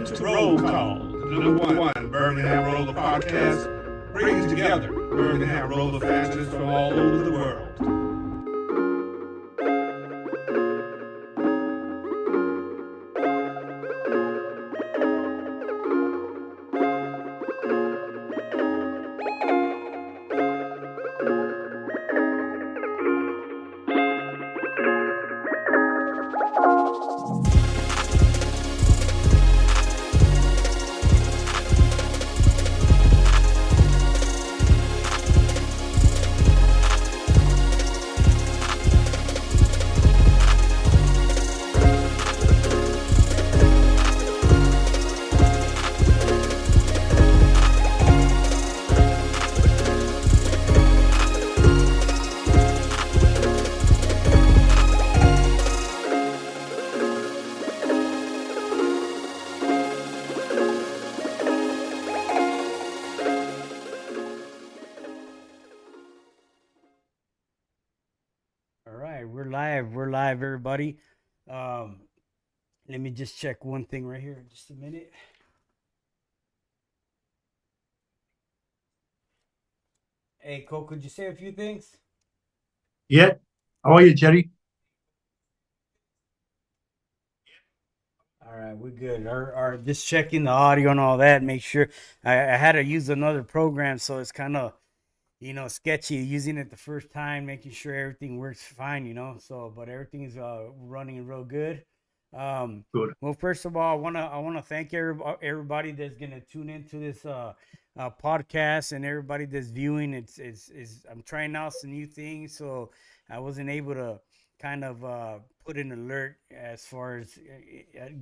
Welcome to Roll Call, the #1 Birmingham Roller podcast, bringing together Birmingham roller fans from all over the world. All right, we're live. We're live, everybody. Let me just check one thing right here. Just a minute. Hey, Cole, could you say a few things? Yeah. How are you, Jerry? All right, we're good. Our just checking the audio and all that. Make sure I had to use another program, so it's kind of sketchy using it the first time, making sure everything works fine. So, but everything's running real good. Good. Well, first of all, I wanna thank everybody that's gonna tune into this podcast and everybody that's viewing. It's I'm trying out some new things, so I wasn't able to kind of put an alert as far as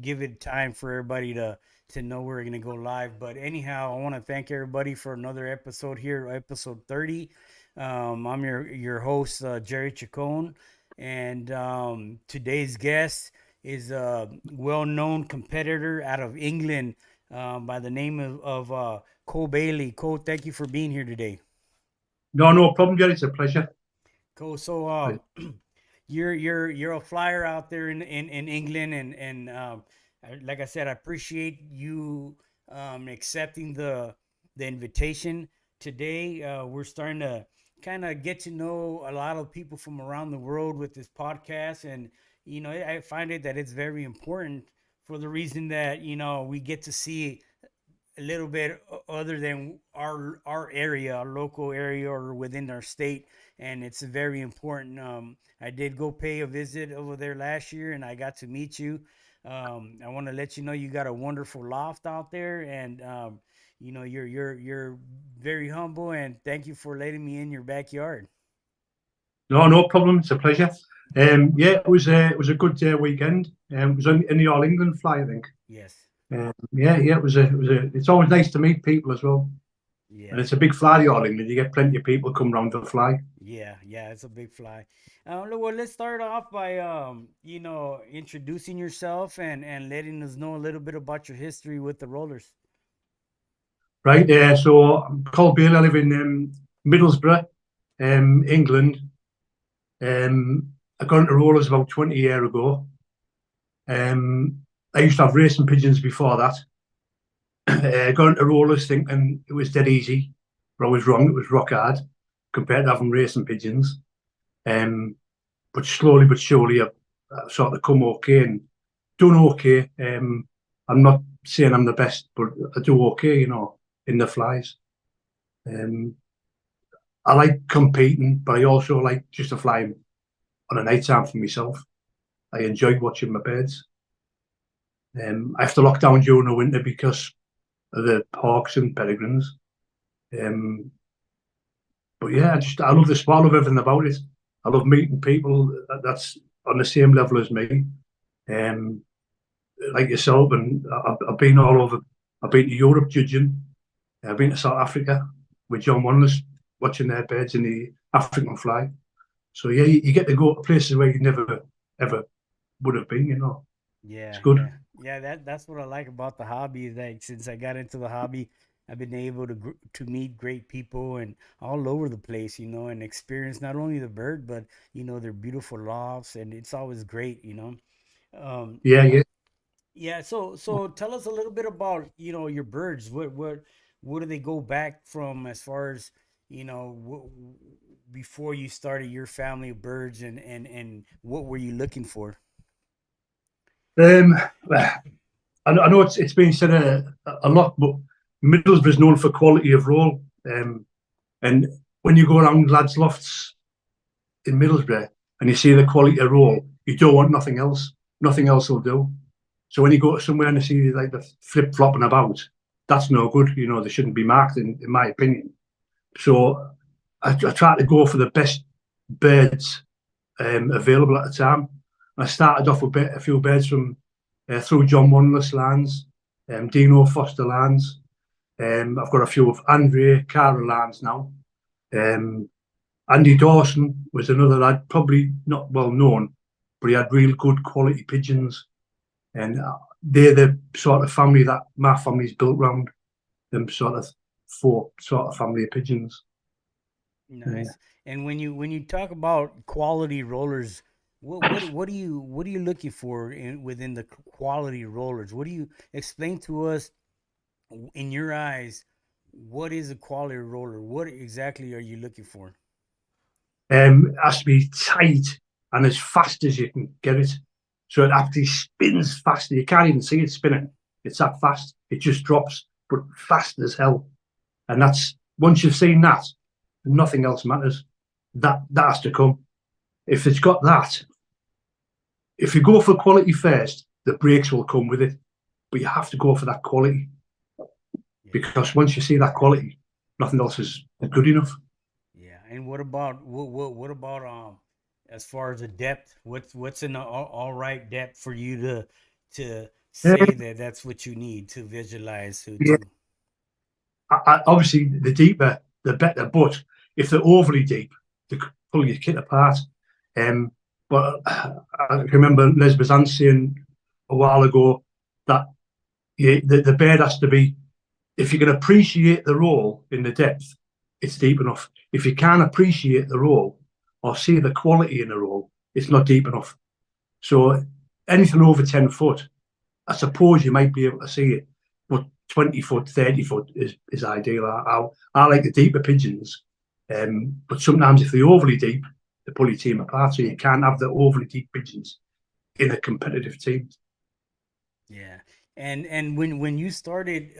give it time for everybody to know we're gonna go live. But anyhow, I want to thank everybody for another episode here, episode 30. I'm your host, Jerry Chacon, and today's guest is a well-known competitor out of England by the name of Col Bailey. Cole, thank you for being here today. No problem, Jerry. It's a pleasure. Cool. So you're a flyer out there in England, and like I said, I appreciate you accepting the invitation today. We're starting to kind of get to know a lot of people from around the world with this podcast, and I find it that it's very important for the reason that we get to see a little bit other than our area, our local area, or within our state, and it's very important. I did go pay a visit over there last year, and I got to meet you. I want to let you know you got a wonderful loft out there, and you're very humble, and thank you for letting me in your backyard. No problem. It's a pleasure. Yeah, it was a good weekend. It was in the All England fly, I think. Yes. Yeah. It was a. It's always nice to meet people as well. Yeah. And it's a big fly, the All England. You get plenty of people come round to fly. Yeah, it's a big fly. Well, let's start off by introducing yourself and letting us know a little bit about your history with the rollers. Right. So I'm Col Bailey. I live in Middlesbrough, England. I got into rollers about 20 years ago. I used to have racing pigeons before that. I got into rollers thinking it was dead easy, but I was wrong. It was rock hard compared to having racing pigeons. But slowly but surely, I've sort of come okay and done okay. I'm not saying I'm the best, but I do okay, in the flies. I like competing, but I also like just to fly on a night time for myself. I enjoy watching my birds. I have to lock down during the winter because of the hawks and peregrines. But yeah, I love the sport. I love everything about it. I love meeting people that's on the same level as me. Like yourself, and I've been all over. I've been to Europe judging. I've been to South Africa with John Wanless, watching their birds in the African fly. So yeah, you get to go to places where you never ever would have been. Yeah, it's good. Yeah. That's what I like about the hobby. Like since I got into the hobby, I've been able to meet great people and all over the place, and experience not only the bird but their beautiful lofts, and it's always great. Yeah. Yeah, so tell us a little bit about, your birds. What do they go back from as far as, before you started your family of birds, and what were you looking for? Well, I know it's been said a lot, but Middlesbrough's known for quality of roll. And when you go around lads' lofts in Middlesbrough and you see the quality of roll, you don't want nothing else. Nothing else will do. So when you go to somewhere and you see like the flip flopping about, that's no good. They shouldn't be marked, in my opinion. So I try to go for the best birds available at the time. I started off with a few birds from through John Wanless lands, Dino Foster lands. I've got a few of Andre Cara lands now. Um, Andy Dawson was another lad, probably not well known, but he had real good quality pigeons. And they're the sort of family that my family's built around, them sort of four sort of family of pigeons. Nice. And when you talk about quality rollers, what are you looking for within the quality rollers? What do you explain to us in your eyes? What is a quality roller? What exactly are you looking for? It has to be tight and as fast as you can get it. So it actually spins faster. You can't even see it spinning. It's that fast. It just drops, but fast as hell. And that's once you've seen that, nothing else matters. That has to come. If it's got that, if you go for quality first, the breaks will come with it. But you have to go for that quality Yeah. because once you see that quality, nothing else is good enough. Yeah. And what about as far as the depth? What's an all right depth for you to say Um, that that's what you need to visualize to yeah, to obviously the deeper the better, but if they're overly deep, they could pull your kit apart. Um, but I remember Les Bazan saying a while ago that the bed has to be, if you can appreciate the roll in the depth, it's deep enough. If you can't appreciate the roll or see the quality in the roll, it's not deep enough. So anything over 10 foot, I suppose you might be able to see it, but 20 foot, 30 foot is ideal. I like the deeper pigeons, but sometimes if they're overly deep, they pull your team apart. So you can't have the overly deep pigeons in a competitive team. yeah. And when you started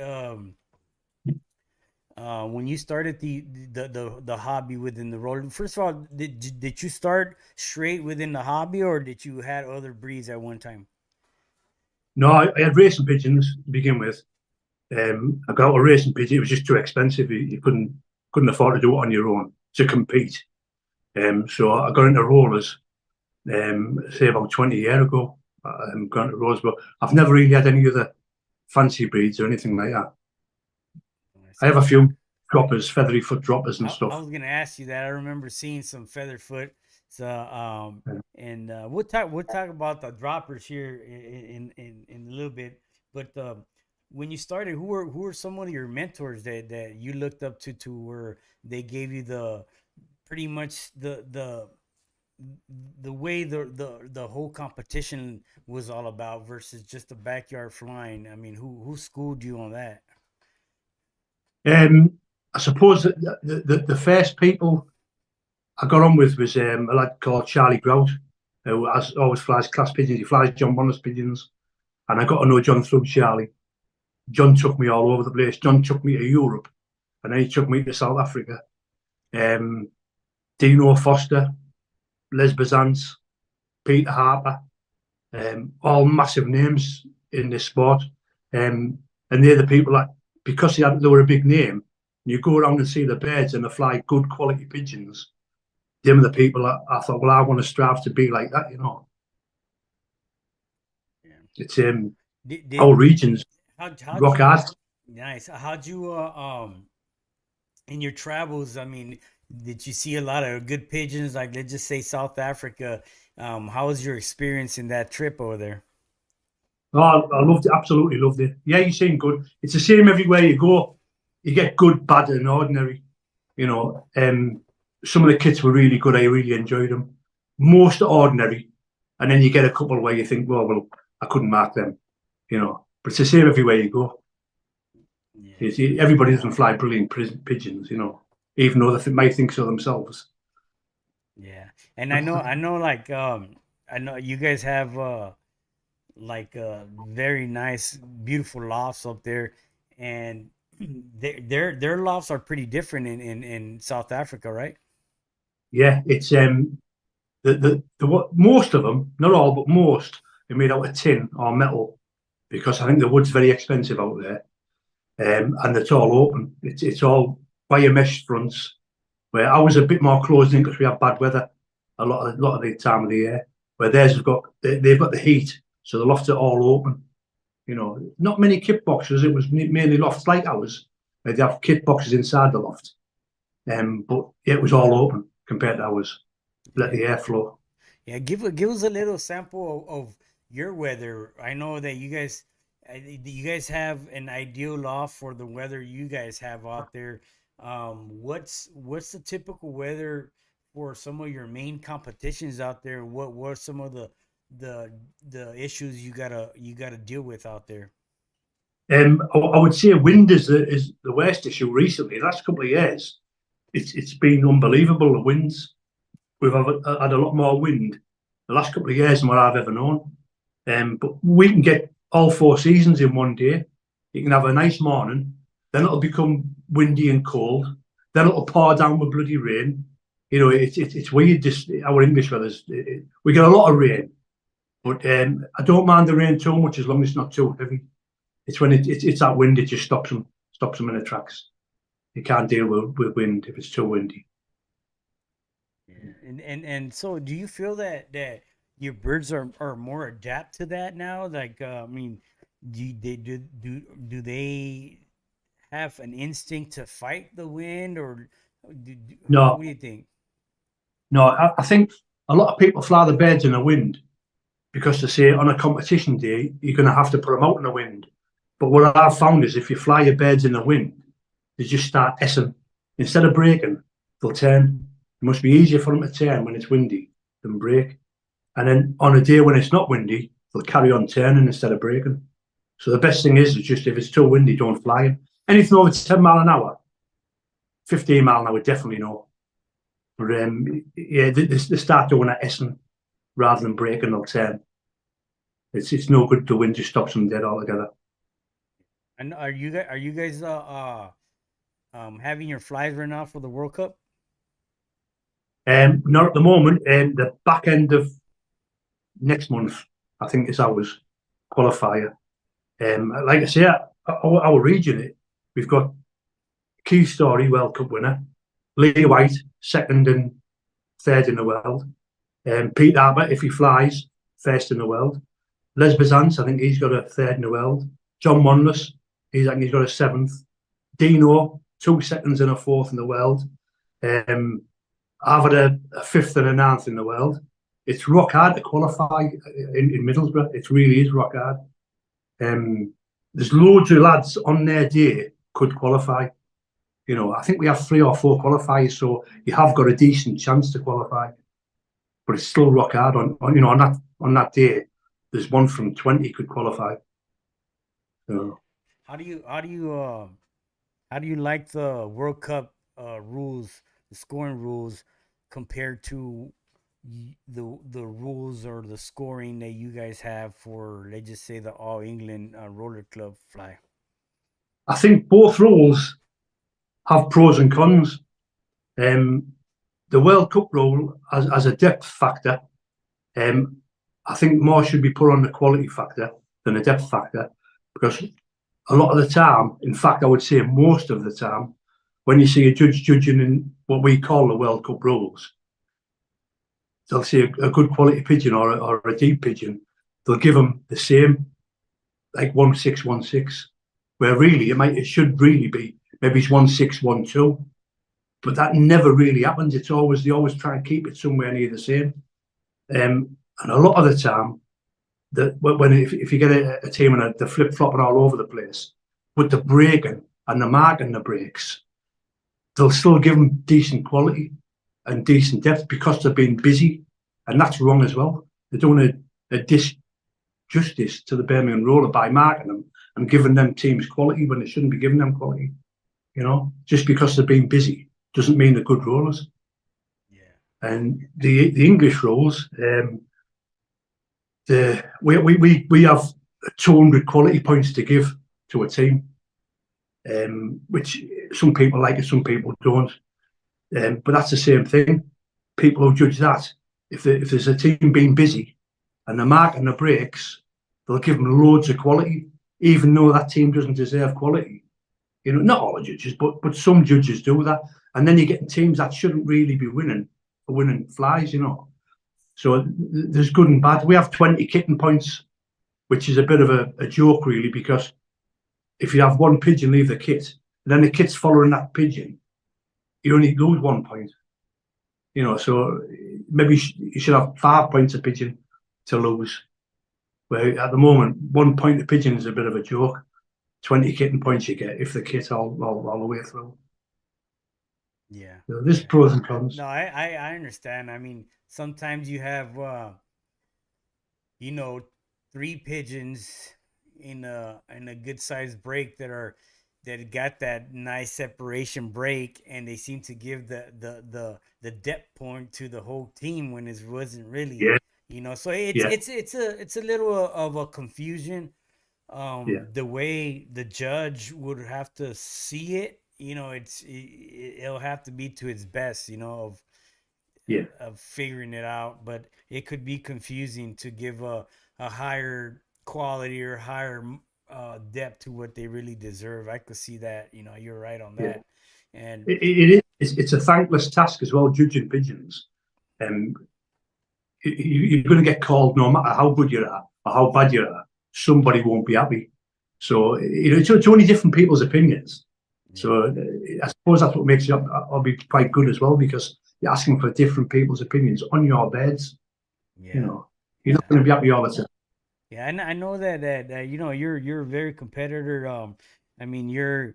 the hobby within the roller, first of all, did you start straight within the hobby, or did you had other breeds at one time? No, I had racing pigeons to begin with. I got a racing pigeon. It was just too expensive. You couldn't afford to do it on your own to compete. So I got into rollers, say about 20 years ago. Got into rollers, but I've never really had any other fancy breeds or anything like that. I I have see. a few droppers, feathery foot droppers and I stuff. was gonna ask you that. I remember seeing some featherfoot. So Yeah. and we'll talk about the droppers here in a little bit. But when you started, who were some of your mentors that you looked up to where they gave you the pretty much the way the whole competition was all about versus just the backyard flying? I mean, who schooled you on that? I suppose that the first people I got on with was a lad called Charlie Grout, who always flies class pigeons. He flies John Wanless pigeons, and I got to know John through Charlie. John took me all over the place. John took me to Europe, and then he took me to South Africa. Um, Dino Foster, Les Bazans, Peter Harper, all massive names in this sport. Um, and they're the people that, because they were a big name, you go around and see the birds and they fly good quality pigeons. Them are the people that I thought, well, I want to strive to be like that. Yeah. It's Did our regions how'd rock you hard. nice? How'd you in your travels? I mean, did you see a lot of good pigeons? Like, let's just say South Africa. How was your experience in that trip over there? Oh, I loved it, absolutely loved it. Yeah, you seem good. It's the same everywhere you go. You get good, bad, and ordinary. You know, some of the kits were really good. I really enjoyed them. Most are ordinary, and then you get a couple where you think, well, I couldn't mark them. you know. But it's the same everywhere you go. Yeah. Everybody doesn't fly brilliant pigeons, you know, even though they might think so themselves. Yeah. And I know like I know you guys have like very nice beautiful lofts up there, and their lofts are pretty different in South Africa, right? Yeah, it's the what most of them, not all, but most are made out of tin or metal because I think the wood's very expensive out there. And it's all open. It's all wire mesh fronts. Where ours are a bit more closed in because we have bad weather a lot of the time of the year. Where theirs have got they've got the heat, so the lofts are all open. You know, not many kit boxes. It was mainly lofts like ours. Where they have kit boxes inside the loft. But it was all open compared to ours. Let the Yeah. air flow. Yeah, give us a little sample of your weather. I know that you guys have an ideal loft for the weather you guys have out there. What's the typical weather for some of your main competitions out there? What are some of the the issues you gotta deal with out there? I would say wind is the worst issue recently. The last couple of years, it's been unbelievable. The winds we've had a lot more wind the last couple of years than what I've ever known. But we can get all 4 seasons in one day. You can have a nice morning, then it'll become windy and cold, then it'll pour down with bloody rain. You know, it's weird. Just our English weather's we get a lot of rain, but I don't mind the rain too much as long as it's not too heavy. It's when it's that wind, it just stops them in the tracks. You can't deal with wind if it's too windy. Yeah. And so do you feel that your birds are more adapt to that now? Like I mean, do they have an instinct to fight the wind, or what No, do you think? no, I think a lot of people fly the birds in the wind because they say on a competition day you're going to have to put them out in the wind. But what I've found is if you fly your birds in the wind, they just start essing. Instead of breaking, they'll turn. It must be easier for them to turn when it's windy than break. And then on a day when it's not windy, they'll carry on turning instead of breaking. So the best thing is just if it's too windy, don't fly them. Anything over 10 mile an hour, 15 mile an hour, definitely no. But yeah, they start doing that essing rather than breaking, they'll turn. It's no good. The wind just stops them dead altogether. And are you guys having your flies right now for the World Cup? Not at the moment. The back end of next month, I think, is ours qualifier. Like I say, our region, we've got Key Story World Cup winner, Lee White, second and third in the world. Pete Arbor, if he flies, first in the world. Les Bizance, I think he's got a third in the world. John Monless, I think he's got a seventh. Dino, 2 seconds and a fourth in the world. I've had a fifth and a ninth in the world. It's rock hard to qualify in Middlesbrough. It really is rock hard. There's loads of lads on their day could qualify. You know, I think we have 3 or 4 qualifiers, so you have got a decent chance to qualify. But it's still rock hard on that day. There's 1 from 20 could qualify. So How do you how do you like the World Cup rules, the scoring rules, compared to the rules or the scoring that you guys have for, let's just say, the All England Roller Club fly? I think both rules have pros and cons. The World Cup rule as a depth factor, I think more should be put on the quality factor than the depth factor, because a lot of the time, in fact, I would say most of the time, when you see a judge judging in what we call the World Cup rules, they'll see a good quality pigeon or a deep pigeon, they'll give them the same, like 1616, where really it should really be maybe it's 1612, but that never really happens. They always try and keep it somewhere near the same. And a lot of the time, if you get a team and they're flip flopping all over the place, with the breaking and the marking the breaks, they'll still give them decent quality and decent depth because they've been busy, and that's wrong as well. They're doing a justice to the Birmingham Roller by marking them and giving them teams quality when they shouldn't be giving them quality. You know, just because they're being busy doesn't mean they're good rollers. Yeah. And the English rolls, we have 200 quality points to give to a team, which some people like it, some people don't. But that's the same thing. People who judge that, if there's a team being busy and they're marking the breaks, they'll give them loads of quality, even though that team doesn't deserve quality. You know, not all judges, but some judges do that. And then you're getting teams that shouldn't really be winning flies, you know. So there's good and bad. We have 20 kitten points, which is a bit of a joke, really, because if you have one pigeon leave the kit, and then the kit's following that pigeon, you only lose 1 point. You know, so maybe you should have 5 points a pigeon to lose. Where at the moment, 1 point a pigeon is a bit of a joke. 20 kitten points you get if the kit all the way through. Yeah. So there's pros and cons. No, I understand. I mean, sometimes you have, you know, 3 pigeons in a good sized break that got that nice separation break, and they seem to give the depth point to the whole team when it wasn't really. Yeah. You know, so it's a little of a confusion. The way the judge would have to see it, you know, it'll have to be to its best, you know, of figuring it out. But it could be confusing to give a higher quality or higher depth to what they really deserve. I could see that. You know, you're right on that. And it's a thankless task as well, judging pigeons. You're going to get called no matter how good you are or how bad you are. Somebody won't be happy. So you know, it's only different people's opinions. Yeah. So I suppose that's what makes I'll be quite good as well, because you're asking for different people's opinions on your beds. Yeah. You know, you're not going to be happy all the time. Yeah, and I know that you know you're a very competitor. I mean you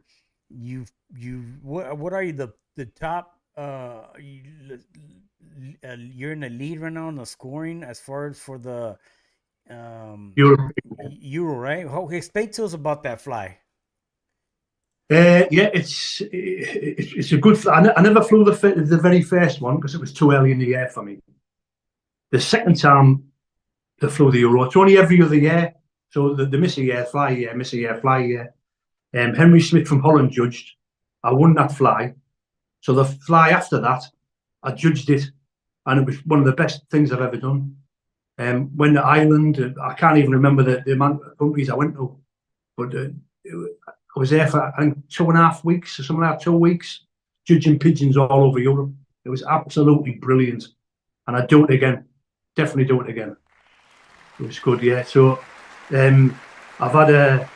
what are you the top you're in the lead right now in the scoring as far as for the Euro, right? Explain to us about that fly. Yeah, it's a good fly. I never flew the very first one because it was too early in the year for me. The second time they flew the Euro, it's only every other year. So the miss a year, fly year, miss a year, fly year. Henry Smith from Holland judged. I won that fly. So the fly after that, I judged it, and it was one of the best things I've ever done. Went to Ireland, I can't even remember the amount of countries I went to, but I was there for I think 2.5 weeks or something like that, 2 weeks, judging pigeons all over Europe. It was absolutely brilliant, and I'd do it again. Definitely do it again. It was good, yeah. So I've had I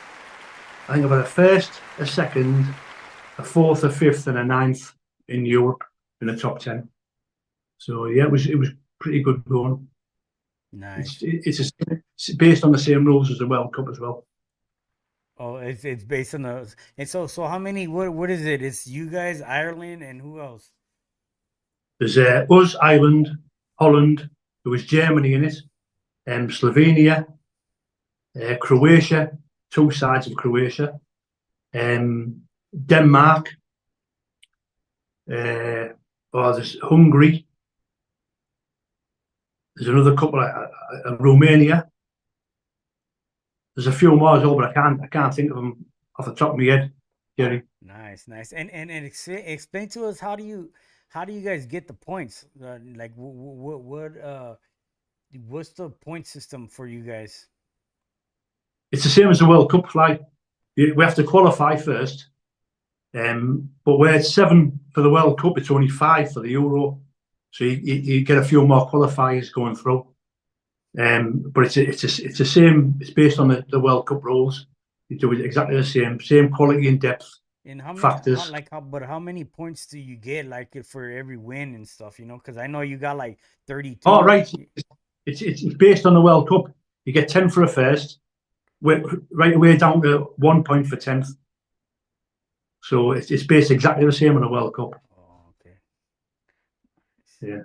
think I've had a first, a second, a fourth, a fifth, and a ninth in Europe in the top 10. So yeah, it was pretty good going. Nice. It's based on the same rules as the World Cup as well. Oh, it's based on those. And so how many? What is it? It's you guys, Ireland, and who else? There's us, Ireland, Holland. There was Germany in it, Slovenia, Croatia, 2 sides of Croatia, Denmark. There's Hungary. There's another couple, Romania. There's a few more as well, but I can't think of them off the top of my head, Jerry. Nice. And explain to us how do you guys get the points? Like what's the point system for you guys? It's the same as the World Cup fly. We have to qualify first, but where it's 7 for the World Cup, it's only 5 for the Euro. So you get a few more qualifiers going through. But it's the same. It's based on the World Cup rules. You do it exactly the same quality and depth. And how many factors. How many points do you get like for every win and stuff? You know, because I know you got like 32. Oh right, it's based on the World Cup. You get 10 for a first, right away down to 1 point for 10th. So it's based exactly the same on the World Cup. Oh, okay. Yeah.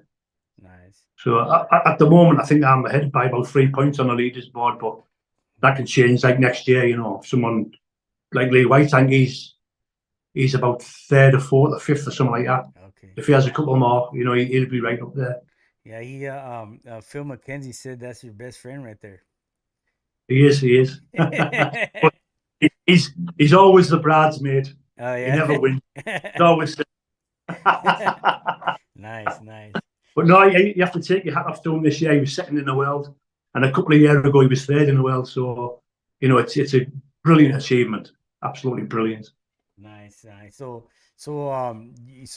Nice. So at the moment, I think I'm ahead by about 3 points on the leaders board, but that can change like next year. You know, if someone like Lee White, I think he's about third or fourth or fifth or something like that. Okay. If he has a couple more, you know, he'll be right up there. Yeah, Phil McKenzie said that's your best friend right there. He is. But he's always the bridesmaid. Oh He yeah. never wins. He's always. Nice, nice. But no, you have to take your hat off to him this year. He was second in the world, and a couple of years ago he was third in the world. So, you know, it's a brilliant achievement. Absolutely brilliant. Nice, nice. So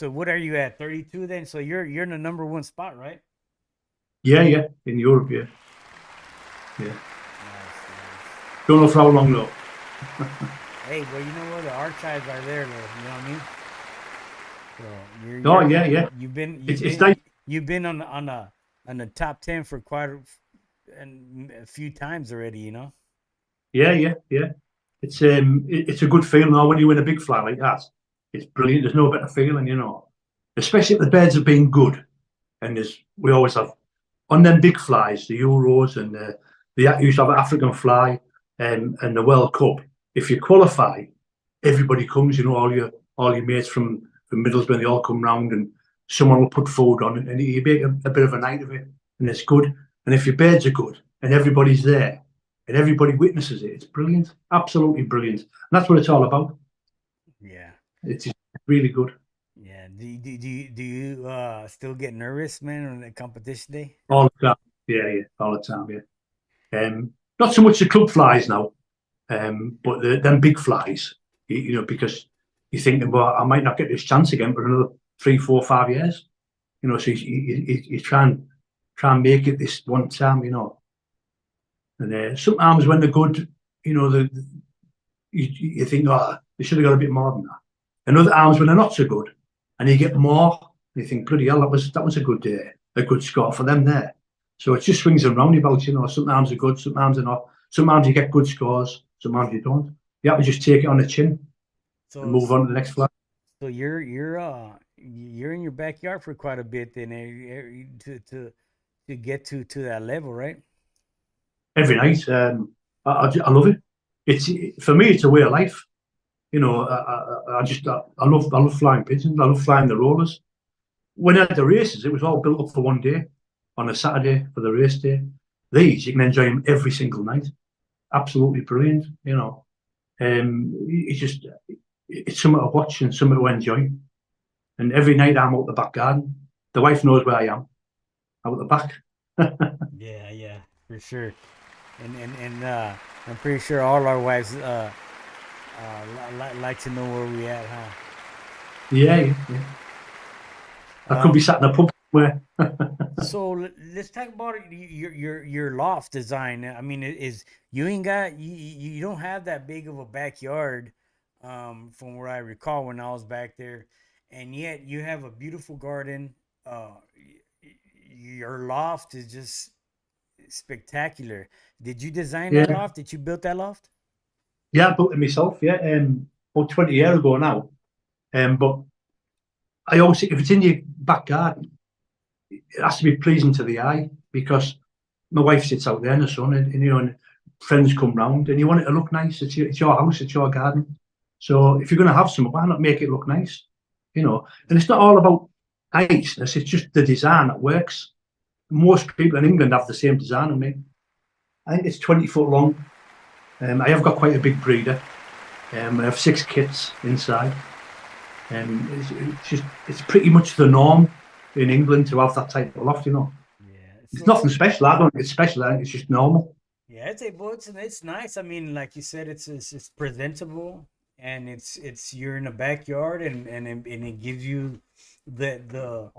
what are you at? 32 then? So you're in the number one spot, right? Yeah, in Europe, yeah. Nice, nice. Don't know for how long though. Hey, well, you know what? The archives are there, though. You know what I mean? So Yeah. It's nice. You've been on the top 10 for quite a few times already. You know? Yeah. It's a good feeling now when you win a big fly like that. It's brilliant. There's no better feeling, you know. Especially if the birds have been good, and we always have on them big flies, the Euros and the used to have an African fly, and the World Cup. If you qualify, everybody comes. You know, all your mates from Middlesbrough, they all come round, and someone will put food on it, and you make a bit of a night of it, and it's good. And if your birds are good, and everybody's there, and everybody witnesses it, it's brilliant, absolutely brilliant. And that's what it's all about. Yeah, it's really good. Yeah. Do you still get nervous, man, on the competition day? All the time. Yeah, all the time. Yeah. Not so much the club flies now, but them big flies. You know, because you're thinking, well, I might not get this chance again for another 3, 4, 5 years. You know, so you try and make it this one time. You know, and sometimes when they're good, you know, you think, oh, they should have got a bit more than that. And other times when they're not so good, and you get more, you think, bloody hell, that was a good score for them there. So it just swings and roundabouts, you know. Sometimes they're good, sometimes they're not. Sometimes you get good scores, sometimes you don't. You have to just take it on the chin and move on to the next flag. So you're in your backyard for quite a bit then, to get to that level, right? Every night, I love it. It's for me, it's a way of life. You know, I love flying pigeons. I love flying the rollers. When I had the races, it was all built up for one day, on a Saturday for the race day. These, you can enjoy them every single night. Absolutely brilliant, you know. It's something to watch and something to enjoy. And every night I'm out the back garden. The wife knows where I am, out the back. Yeah, for sure. And I'm pretty sure all our wives like to know where we at, huh? Yeah. I could be sat in a pub somewhere. So let's talk about your loft design. I mean, you don't have that big of a backyard, from where I recall when I was back there, and yet you have a beautiful garden. Your loft is just spectacular. Did you design that loft? Did you build that loft? Yeah, I built it myself. Yeah, about 20 years ago now. But I always think if it's in your back garden, it has to be pleasing to the eye, because my wife sits out there in the sun, and you know, and friends come round, and you want it to look nice. It's your house, it's your garden. So if you're going to have something, why not make it look nice? You know, and it's not all about niceness. It's just the design that works. Most people in England have the same design as me. I think it's 20 foot long. I have got quite a big breeder. I have 6 kits inside. It's pretty much the norm in England to have that type of loft, you know. Yeah, it's nothing special. I don't think it's special. I think it's just normal. Yeah, it's nice. I mean, like you said, it's presentable, and you're in the backyard, and it gives you the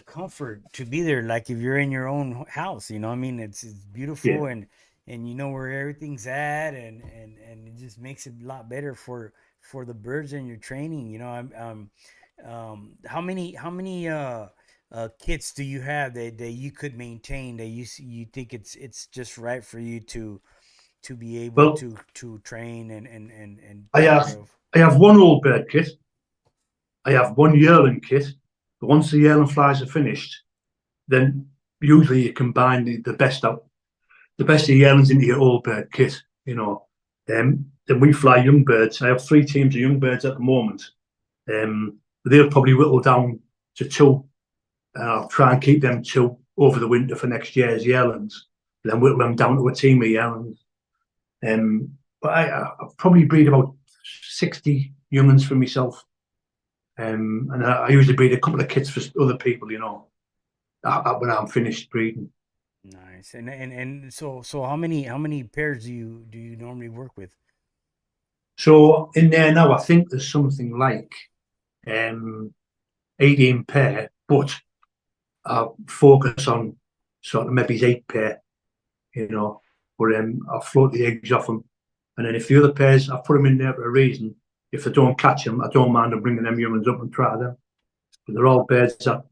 comfort to be there, like if you're in your own house, you know what I mean? It's beautiful, and you know where everything's at, and it just makes it a lot better for the birds in your training, you know. How many kits do you have that you could maintain, that you think it's just right for you to be able to train and I have one old bird kit, I have one yearling kit. But once the yearling flies are finished, then usually you combine the best out. the best of yearlings into your old bird kit, you know. Then we fly young birds. I have 3 teams of young birds at the moment. They'll probably whittle down to 2. I'll try and keep them 2 over the winter for next year's yearlings. Then whittle them down to a team of yearlings. But I've probably breed about 60 young'uns for myself. And I usually breed a couple of kits for other people, you know, when I'm finished breeding. Nice. And so how many pairs do you normally work with? So in there now, I think there's something like 18 pair, but I focus on sort of maybe 8 pair, you know, but I'll float the eggs off them. And then if the other pairs, I put them in there for a reason. If they don't catch them, I don't mind them bringing them young'uns up and try them. But they're all birds that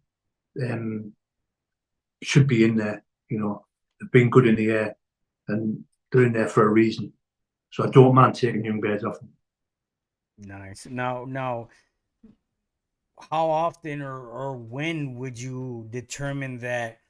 should be in there, you know. They've been good in the air and they're in there for a reason. So I don't mind taking young birds off them. Nice. Now, how often or when would you determine that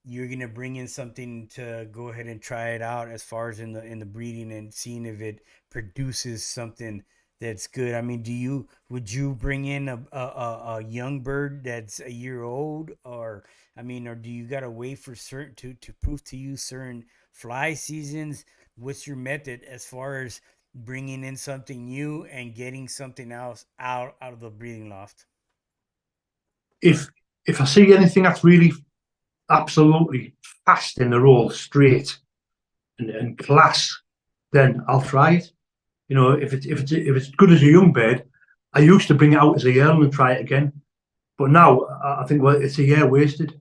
you're gonna bring in something to go ahead and try it out as far as in the breeding and seeing if it produces something that's good? I mean, would you bring in a young bird that's a year old, or I mean, or do you gotta wait for certain to prove to you certain fly seasons? What's your method as far as bringing in something new and getting something else out of the breeding loft? If I see anything that's really absolutely fast in the roll, straight and class, then I'll try it. You know, if it's good as a young bird, I used to bring it out as a yearling and try it again, but now I think, well, it's a year wasted.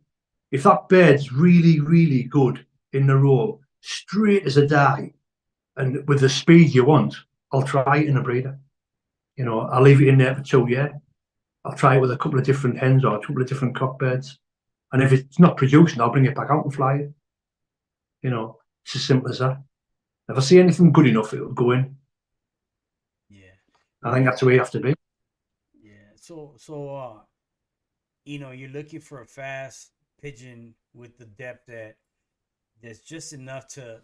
If that bird's really, really good in the roll, straight as a die, and with the speed you want, I'll try it in a breeder. You know, I'll leave it in there for 2 years. I'll try it with a couple of different hens or a couple of different cockbirds. And if it's not producing, I'll bring it back out and fly it. You know, it's as simple as that. If I see anything good enough, it'll go in. Yeah. I think that's the way you have to be. Yeah. So you know, you're looking for a fast pigeon with the depth that's just enough to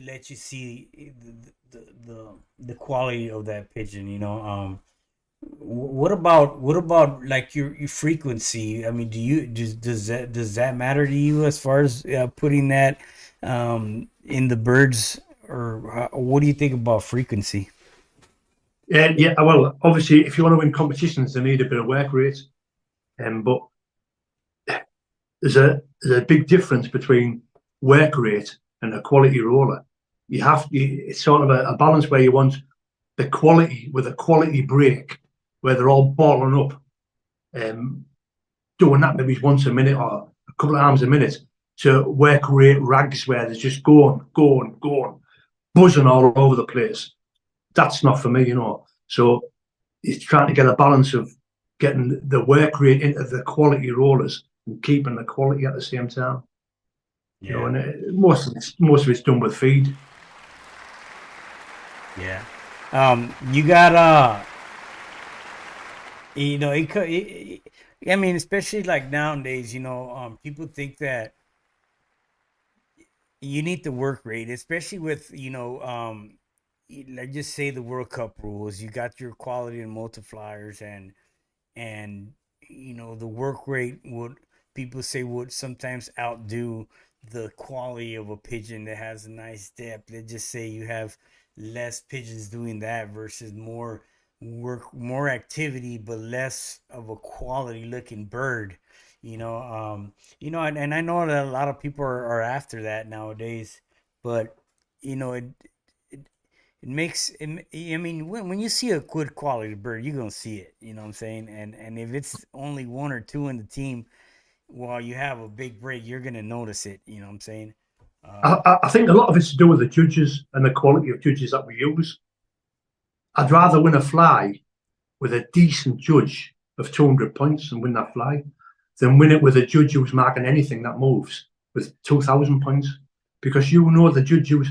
let you see the quality of that pigeon, you know. What about like your frequency? I mean, does that matter to you as far as putting that in the birds, or what do you think about frequency? Yeah. Well, obviously, if you want to win competitions, they need a bit of work rate. But there's a big difference between work rate and a quality roller. It's sort of a balance where you want the quality with a quality break, where they're all balling up, doing that maybe once a minute or a couple of times a minute, to work rate rags where they're just going, buzzing all over the place. That's not for me, you know. So it's trying to get a balance of getting the work rate into the quality rollers and keeping the quality at the same time. Yeah. You know, and most of it's done with feed. Yeah. You got you know, I mean, especially like nowadays, you know, people think that you need the work rate, especially with, you know, like just say the World Cup rules. You got your quality and multipliers, and you know the work rate would, people say, would sometimes outdo the quality of a pigeon that has a nice depth. Let's just say you have less pigeons doing that versus more work, more activity, but less of a quality looking bird. You know, and I know that a lot of people are after that nowadays, but you know, it it makes it, I mean, when you see a good quality bird, you're gonna see it. You know what I'm saying? And if it's only one or two in the team, while you have a big break, you're gonna notice it. You know what I'm saying? I think a lot of it's to do with the judges and the quality of judges that we use. I'd rather win a fly with a decent judge of 200 points and win that fly than win it with a judge who's marking anything that moves with 2,000 points, because you know the judge who's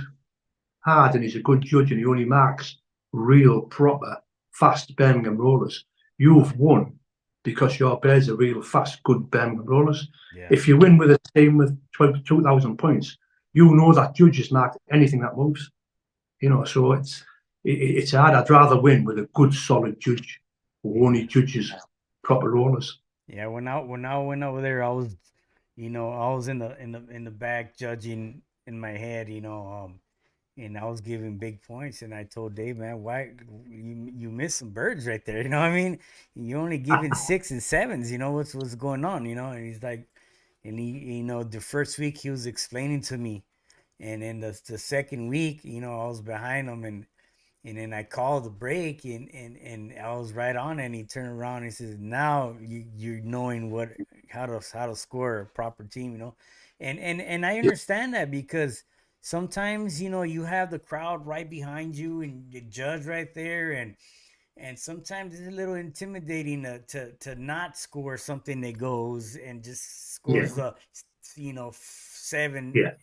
hard and he's a good judge and he only marks real proper fast Birmingham rollers. You've won because your birds are real fast good Birmingham rollers. Yeah. If you win with a team with 2,000 points, you know that judges mark anything that moves. You know, so it's hard. I'd rather win with a good, solid judge who only judges proper rollers. Yeah, when I went over there, I was, I was in the back judging in my head, and I was giving big points, and I told Dave, man, why you missed some birds right there, you know what I mean? You only giving 6 and 7s, what's going on, and he's like, and he, the first week he was explaining to me, and then the second week, I was behind him, and then I called the break, and I was right on it, and he turned around and he says, now you're knowing how to score a proper team, and I understand that, because sometimes, you have the crowd right behind you and the judge right there, and sometimes it's a little intimidating to not score something that goes and just scores Yeah. the 7, Yeah.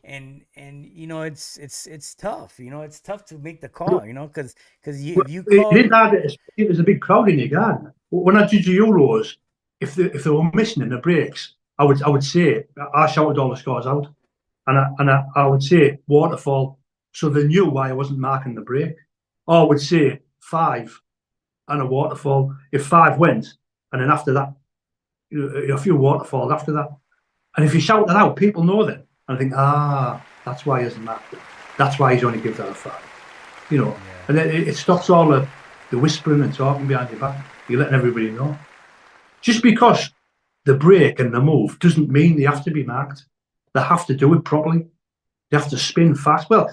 and it's tough, it's tough to make the call, because Well, if you it call. is hard, especially if there's a big crowd in your garden. When I judge the Euros, if they were missing in the breaks, I would say I shouted all the scores out, and I would say waterfall, so they knew why I wasn't marking the break. Or I would say 5 and a waterfall. If 5 went, and then after that, a few waterfalls after that. And if you shout that out, people know that, and I think, that's why he hasn't marked it. That's why he's only gives that a 5. Yeah. And then it stops all the whispering and talking behind your back. You're letting everybody know. Just because the break and the move doesn't mean they have to be marked. They have to do it properly. They have to spin fast. Well,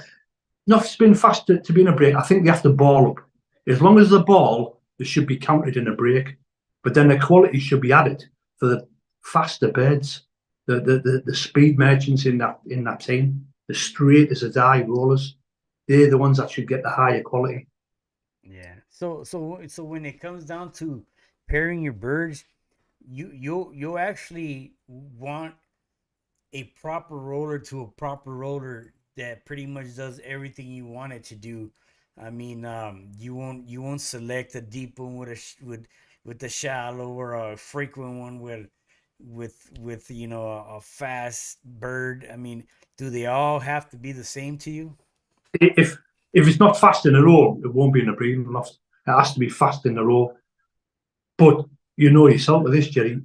not spin fast to be in a break. I think they have to ball up. As long as the ball, they should be counted in a break. But then the quality should be added for the faster birds, the speed merchants in that team, the straight as a die rollers. They're the ones that should get the higher quality. Yeah. So when it comes down to pairing your birds, you'll actually want a proper roller to a proper roller that pretty much does everything you want it to do. I mean, you won't select a deep one with the shallow, or a frequent one with a fast bird. I mean, do they all have to be the same to you? If it's not fast in a row, it won't be in a breeding loft. It has to be fast in a row. But you know yourself with this, Jerry,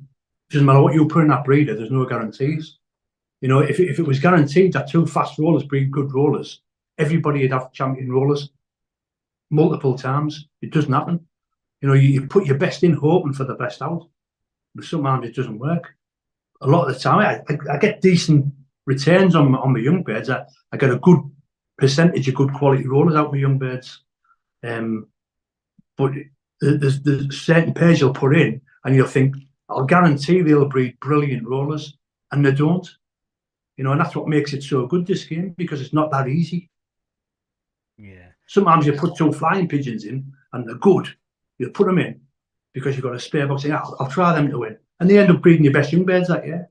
doesn't matter what you put in that breeder, there's no guarantees. If it was guaranteed that 2 fast rollers breed good rollers, everybody would have champion rollers multiple times. It doesn't happen. You put your best in hoping for the best out. But sometimes it doesn't work. A lot of the time, I get decent returns on my young birds. I get a good percentage of good quality rollers out of my young birds. But there's certain pairs you'll put in, and you'll think, I'll guarantee they'll breed brilliant rollers, and they don't. And that's what makes it so good, this game, because it's not that easy. Yeah. Sometimes you put 2 flying pigeons in, and they're good. You put them in because you've got a spare box. I'll try them to win, and they end up breeding your best young birds that year.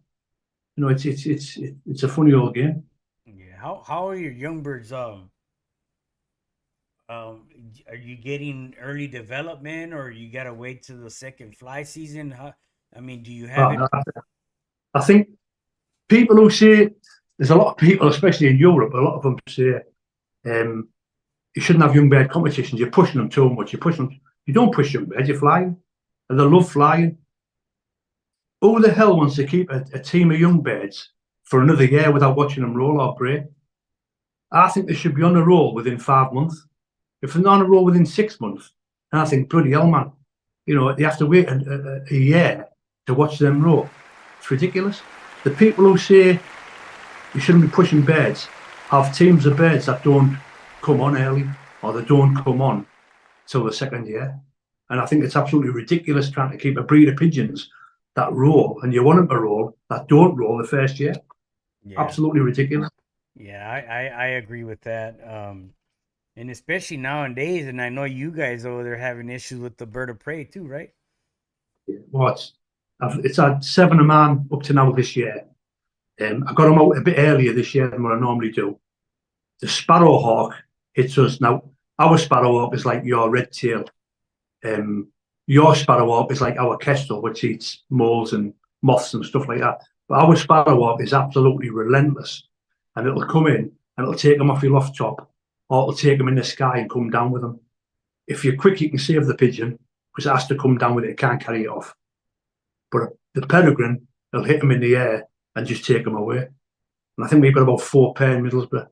It's a funny old game. Yeah. How are your young birds? Are you getting early development, or you gotta wait till the second fly season? I mean, do you have it? I think people who say, there's a lot of people, especially in Europe, a lot of them say, you shouldn't have young bird competitions. You're pushing them too much. You don't push young birds. You're flying, and they love flying. Who the hell wants to keep a team of young birds for another year without watching them roll or break? I think they should be on a roll within 5 months. If they're not on a roll within 6 months, and I think, bloody hell, man, they have to wait a year to watch them roll. It's ridiculous. The people who say you shouldn't be pushing birds have teams of birds that don't come on early, or they don't come on till the second year. And I think it's absolutely ridiculous trying to keep a breed of pigeons that roll, and you want them to roll, that don't roll the first year. Yeah. Absolutely ridiculous. Yeah, I agree with that. And especially nowadays, and I know you guys over there having issues with the bird of prey too, right? Well, it's had 7 a man up to now this year. I got them out a bit earlier this year than what I normally do. The sparrowhawk hits us now. Our sparrowhawk is like your red tail. Your sparrowhawk is like our kestrel, which eats moles and moths and stuff like that. But our sparrowhawk is absolutely relentless. and it'll come in and it'll take them off your loft top, or it'll take them in the sky and come down with them. If you're quick, you can save the pigeon because it has to come down with it. It can't carry it off. But the peregrine will hit them in the air and just take them away. And I think we've got about 4 pair in Middlesbrough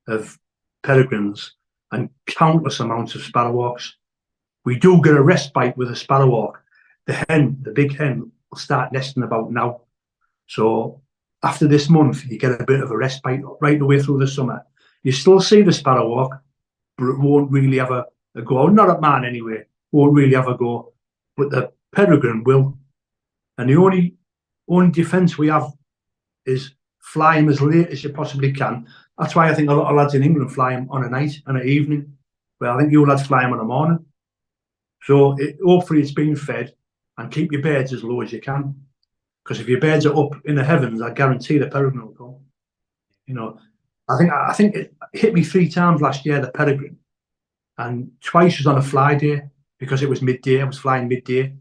of peregrines and countless amounts of sparrowhawks. We do get a respite with a sparrowhawk. The big hen, will start nesting about now. So after this month, you get a bit of a respite right the way through the summer. You still see the sparrowhawk, but it won't really have a go. Not at man anyway. Won't really have a go. But the peregrine will. And the only defence we have is fly him as late as you possibly can. That's why I think a lot of lads in England fly him on a night and an evening. Well, I think you lads fly him on a morning. So hopefully it's been fed, and keep your birds as low as you can. Because if your birds are up in the heavens, I guarantee the peregrine will come. You know, I think it hit me 3 times last year, the peregrine, and twice was on a fly day because it was midday. I was flying midday,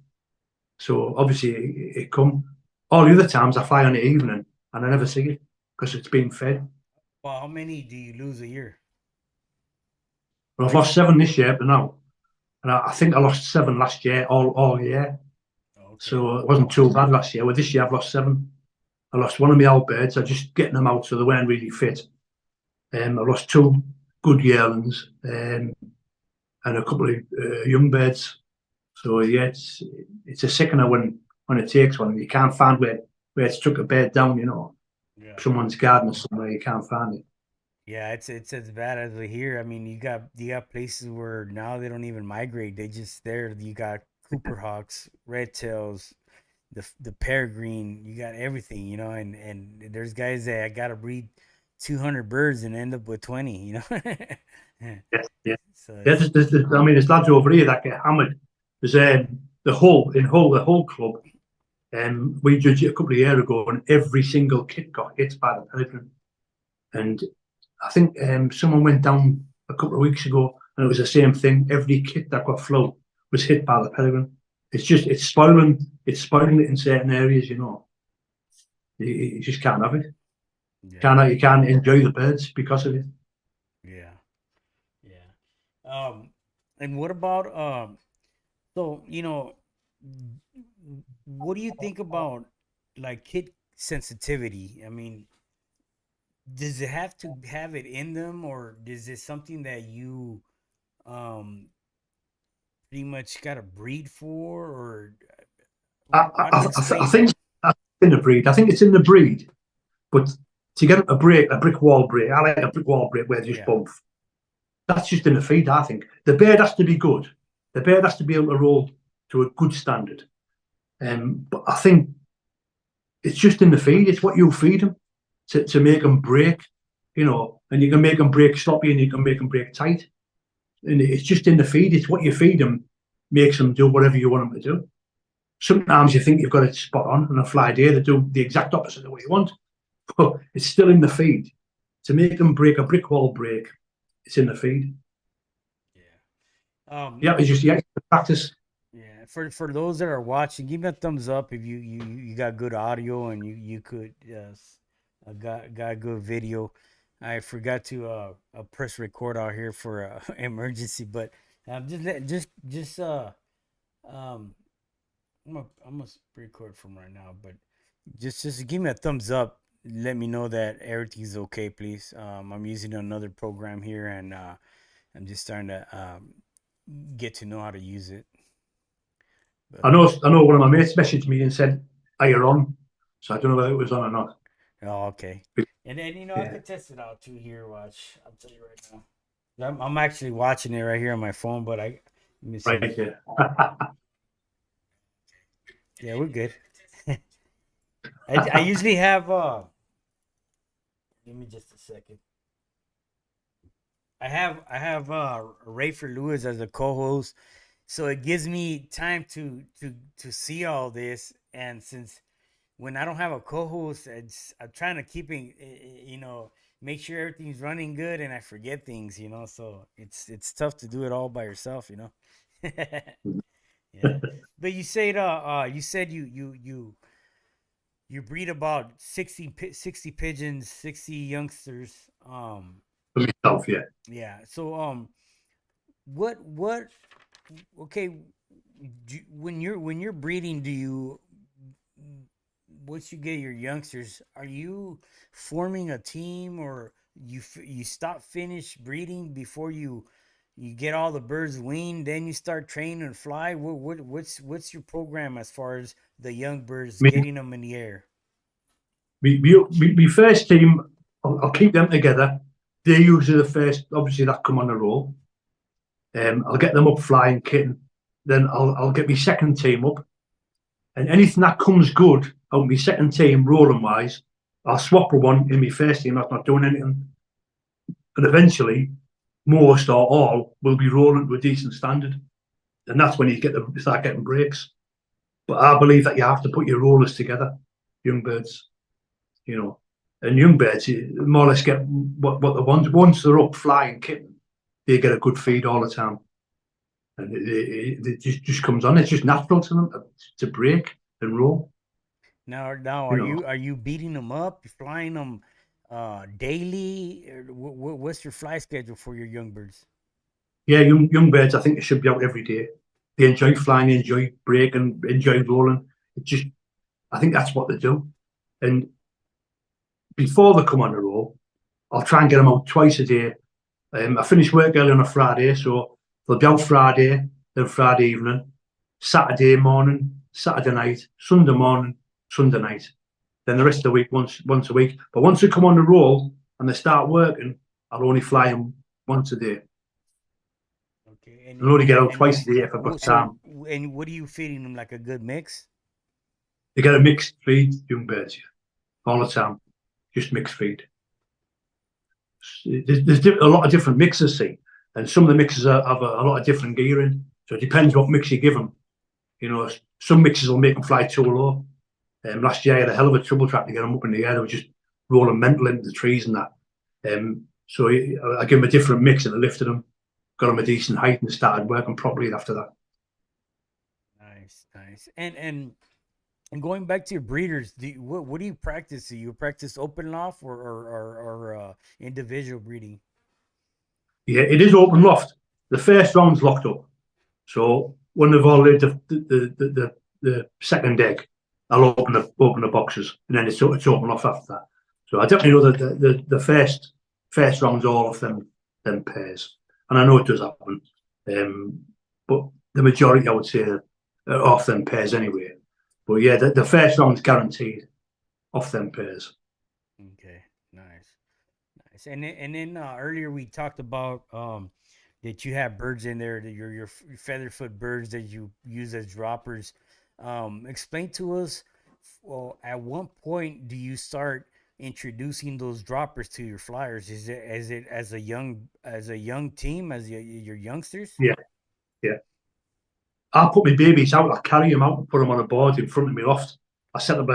so obviously it come. All the other times I fly on the evening and I never see it because it's been fed. Well, how many do you lose a year? Well, I've lost 7 this year, but now, and I think I lost 7 last year, all year. Okay. So it wasn't too bad last year. Well, this year I've lost 7. I lost one of my old birds. I just getting them out so they weren't really fit. I lost 2 good yearlings and a couple of young birds. So yeah, it's a sickener when it takes one. You can't find where it's took a bird down. You know, someone's garden or somewhere you can't find it. Yeah, it's as bad as here. I mean, you got places where now they don't even migrate. They just there. You got Cooper hawks, red tails, the peregrine. You got everything, you know. And there's guys that got to breed 200 birds and end up with 20. You know. Yeah. So Yeah, I mean, there's lads over here that get hammered. There's the Hull club. We judged it a couple of years ago, and every single kit got hit by the peregrine. And I think someone went down a couple of weeks ago, and it was the same thing. Every kit that got flown was hit by the peregrine. It's spoiling it in certain areas. You know, you just can't have it. yeah. You can't enjoy the birds because of it. Yeah. And what about so what do you think about like kid sensitivity? I mean, does it have to have it in them, or is it something that you um pretty much got to breed for, or how do you I explain think that? it's in the breed. I think it's in the breed, but to get a brick wall break, I like a brick wall break where there's both. That's just in the feed, I think. The bird has to be good. The bird has to be able to roll to a good standard. But I think it's just in the feed. It's what you feed them to make them break, you know, and you can make them break sloppy and you can make them break tight. And it's just in the feed. It's what you feed them makes them do whatever you want them to do. Sometimes you think you've got it spot on and a fly day, they do the exact opposite of what you want, but it's still in the feed. To make them break a brick wall break, it's in the feed. Yeah. It's just practice. Yeah, for those that are watching, give me a thumbs up if you got good audio and you could got good video. I forgot to press record out here for emergency, but um I'm gonna record from right now, but just give me a thumbs up. Let me know that everything's okay, please. I'm using another program here, and I'm just starting to get to know how to use it. But, I know one of my mates messaged me and said, "Are you on?" So I don't know whether it was on or not. oh, okay. And then I could test it out too here. Watch, I'll tell you right now. I'm actually watching it right here on my phone, but let me see. Right, yeah. Yeah, we're good. I usually have give me just a second. I have Rayford Lewis as a co-host, so it gives me time to see all this. And since when I don't have a co-host, I'm trying to keep it, make sure everything's running good, and I forget things, So it's tough to do it all by yourself, Yeah, but you said you you breed about 60 pigeons, 60 youngsters. For myself, yeah. Yeah. So what okay, when you're breeding, do you, once you get your youngsters, are you forming a team, or you stop finish breeding before you get all the birds weaned, then you start training and fly? What's your program as far as the young birds, Me, getting them in the air? me first team, I'll keep them together. They're usually the first, obviously, that come on the roll. I'll get them up flying, kitten. Then I'll get my second team up, and anything that comes good out my second team, rolling wise, I'll swap with one in my first team that's not doing anything. And eventually, most or all will be rolling to a decent standard, and that's when you start getting breaks. But I believe that you have to put your rollers together, young birds, and young birds more or less get what they want. Once they're up flying, kitten, they get a good feed all the time, and it just comes on. It's just natural to them to break and roll. Now, You know, are you beating them up? You flying them daily? What's your fly schedule for your young birds? yeah, young birds. I think they should be out every day. They enjoy flying, they enjoy breaking, enjoy rolling. I think that's what they do. And before they come on the roll, I'll try and get them out twice a day. I finish work early on a Friday, so they'll be out Friday, then Friday evening, Saturday morning, Saturday night, Sunday morning, Sunday night. Then the rest of the week, once a week. But once they come on the roll and they start working, I'll only fly them once a day. Okay, I'll only get out twice a day if I've got time. And what are you feeding them? Like a good mix? They get a mixed feed, young birds, yeah, all the time. Just mixed feed. There's a lot of different mixes, see, and some of the mixes have a lot of different gear in. So it depends what mix you give them. Some mixes will make them fly too low. Last year I had a hell of a trouble trying to get them up in the air. They were just rolling mental into the trees and that. So I give them a different mix and I lifted them, got them a decent height, and started working properly after that. Nice. And going back to your breeders, what do you practice? Do you practice open loft or individual breeding? Yeah, it is open loft. The first round's locked up. So when they've all laid the second egg, I'll open the boxes, and then it's open off after that. So I definitely know that the first round's all off them pairs, and I know it does happen. But the majority, I would say, are off them pairs anyway. But yeah, the first round's guaranteed off them pairs. Okay, nice. And then earlier we talked about that you have birds in there, that your featherfoot birds that you use as droppers. Explain to us, well, at what point do you start introducing those droppers to your flyers? Is it as a young team, as your youngsters? Yeah, yeah. I'll put my babies out. I'll carry them out and put them on a board in front of my loft. I set up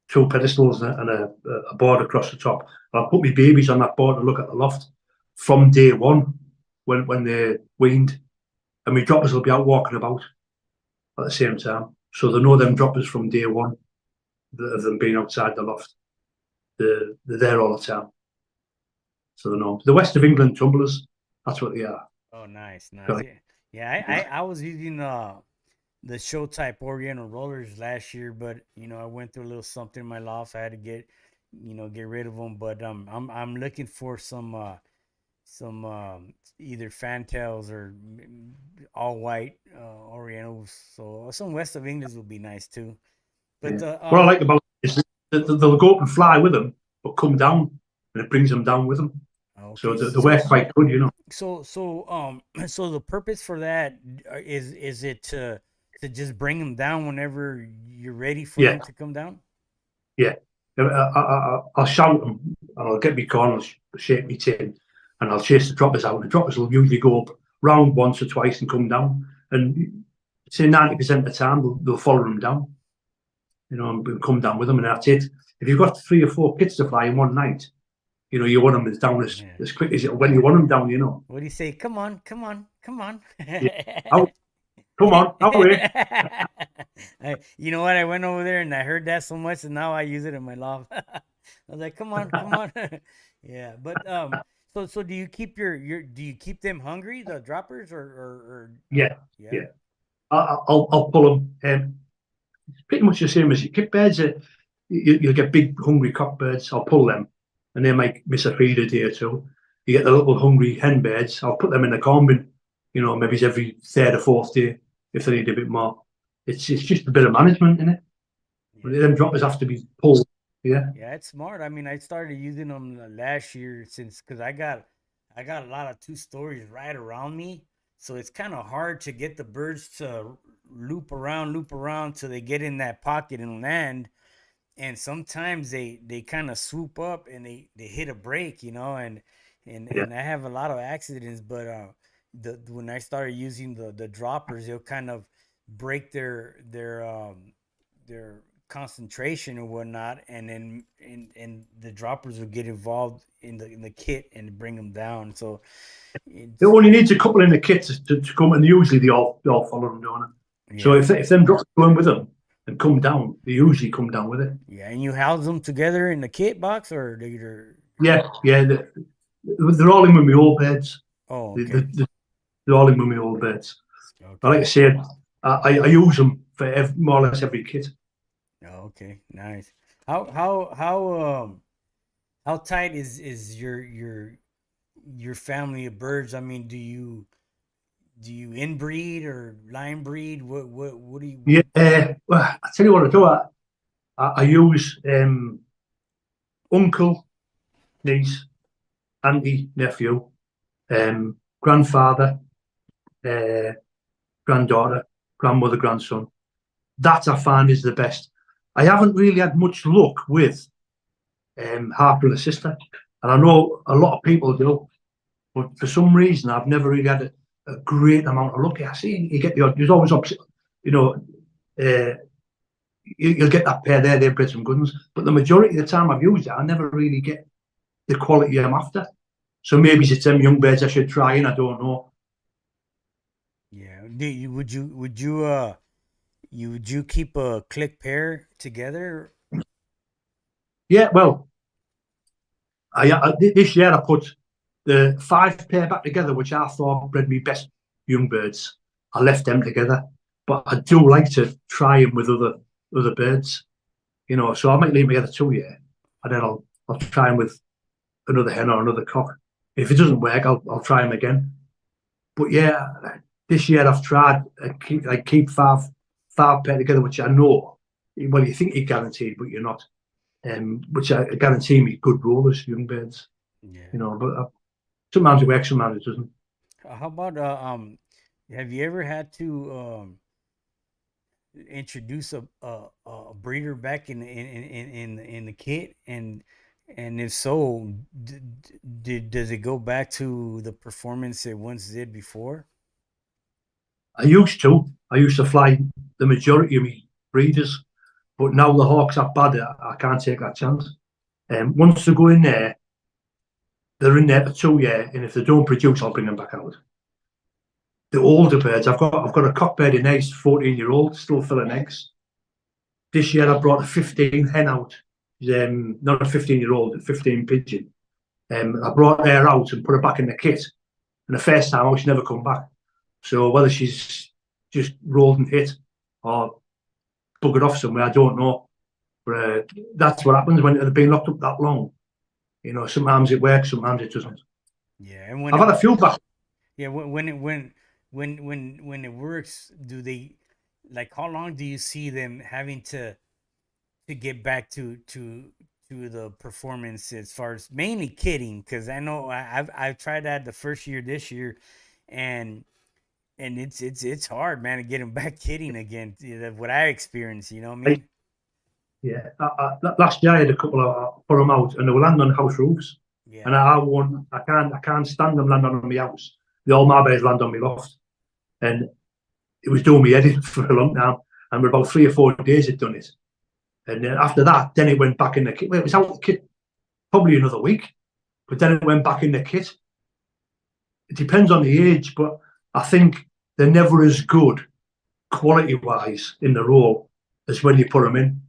two pedestals and a board across the top. I'll put my babies on that board and look at the loft from day one when they're weaned, and my droppers will be out walking about at the same time. So they know them droppers from day one of them being outside the loft. They're there all the time. So they know. The West of England tumblers, that's what they are. Oh, nice. Right. Yeah. I was using the show type Oriental rollers last year, but I went through a little something in my loft. I had to get rid of them. But I'm looking for some either fantails or all white Orientals. So some West of Englands would be nice too. But what I like about it is that they'll go up and fly with them, but come down, and it brings them down with them. Okay. So the work quite good, So so the purpose for that is it to just bring them down whenever you're ready for them to come down? Yeah. I'll shout them, and I'll get my corn, I'll shake my tin, and I'll chase the droppers out. And the droppers will usually go up round once or twice and come down. And say 90% of the time they'll follow them down, and come down with them, and that's it. If you've got 3 or 4 kits to fly in one night, you want them down as quick as when you want them down, What do you say? Come on. Yeah. Come on, away. You know what? I went over there and I heard that so much, and now I use it in my loft. I was like, "Come on, come on." Yeah, but so do you keep your do you keep them hungry, the droppers, or Yeah, yeah, yeah. I'll pull them. It's pretty much the same as you keep birds. You'll get big hungry cock birds. I'll pull them, and they might miss a feed a day or two. You get the little hungry hen birds. I'll put them in the corn bin. You know, maybe it's every third or fourth day if they need a bit more. It's just a bit of management in it. yeah, Them droppers have to be pulled. Yeah, yeah. It's smart. I mean, I started using them last year since because I got a lot of two stories right around me, so it's kind of hard to get the birds to loop around till they get in that pocket and land. And sometimes they kind of swoop up and they hit a break, you know, yeah, and I have a lot of accidents, but the when I started using the droppers, they'll kind of break their concentration or whatnot, and then and the droppers will get involved in the kit and bring them down. So it it's only needs a couple in the kit to come, and usually they all follow them down it. So yeah, if them drops go in with them and come down, they usually come down with it. yeah. And you house them together in the kit box, or they're Yeah, yeah. They're all in with my old beds. oh They, okay, they, they're all in with my old beds. But like okay. I said, I use them for more or less every kit. Oh, okay, nice. How tight is your family of birds? I mean, do you inbreed or line breed? What do you Yeah, what? well, I tell you what I do. I use uncle, niece, auntie, nephew, grandfather, uh, granddaughter, grandmother, grandson. That I find is the best. I haven't really had much luck with half brother sister, and I know a lot of people do, but for some reason I've never really had a great amount of luck. I see you get there's always you know, uh, you'll get that pair there. They've bred some good ones, but the majority of the time I've used it, I never really get the quality I'm after. So maybe it's them young birds I should try, and I don't know. Yeah. Do you would you keep a click pair together? Yeah, well, this year I put the 5 pair back together, which I thought bred me best young birds. I left them together, but I do like to try them with other birds, you know. So I might leave them together 2 year, and then I'll try them with another hen or another cock. If it doesn't work, I'll try them again. But yeah, this year I've tried keep five pair together, which I know. Well, you think you're guaranteed, but you're not. Which I guarantee me good rollers, young birds, Yeah. you know. But sometimes it works, sometimes it doesn't. How about have you ever had to introduce a breeder back in the kit, and if so, does it go back to the performance it once did before? I used to. I used to fly the majority of me breeders, but now the hawks are bad. I can't take that chance. Once they go in there, they're in there for 2 years, and if they don't produce, I'll bring them back out. The older birds, I've got a cock bird in there, 14-year-old, still filling eggs. This year I brought a 15 hen out. Not a 15-year-old, a 15 pigeon. I brought her out and put her back in the kit. And the first time out, she never come back. So whether she's just rolled and hit or buggered off somewhere, I don't know. But that's what happens when they've been locked up that long. You know, sometimes it works, sometimes it doesn't. Yeah, and when I've had a few back. yeah, when it works, do they like how long do you see them having to get back to the performance as far as mainly kidding? Because I know I've tried that the first year this year, and it's hard, man, to get them back kidding again. What I experienced, you know what I mean? Yeah, last year I had a couple of put them out, and they were landing on house roofs, and Yeah, I won't, I can't stand them landing on my house. The all my birds land on my loft, and it was doing me head in for a long time. And we're about 3 or 4 days it done it, and then after that, then it went back in the kit. Well, it was out of the kit probably another week, but then it went back in the kit. It depends on the age, but I think they're never as good quality-wise in the row as when you put them in.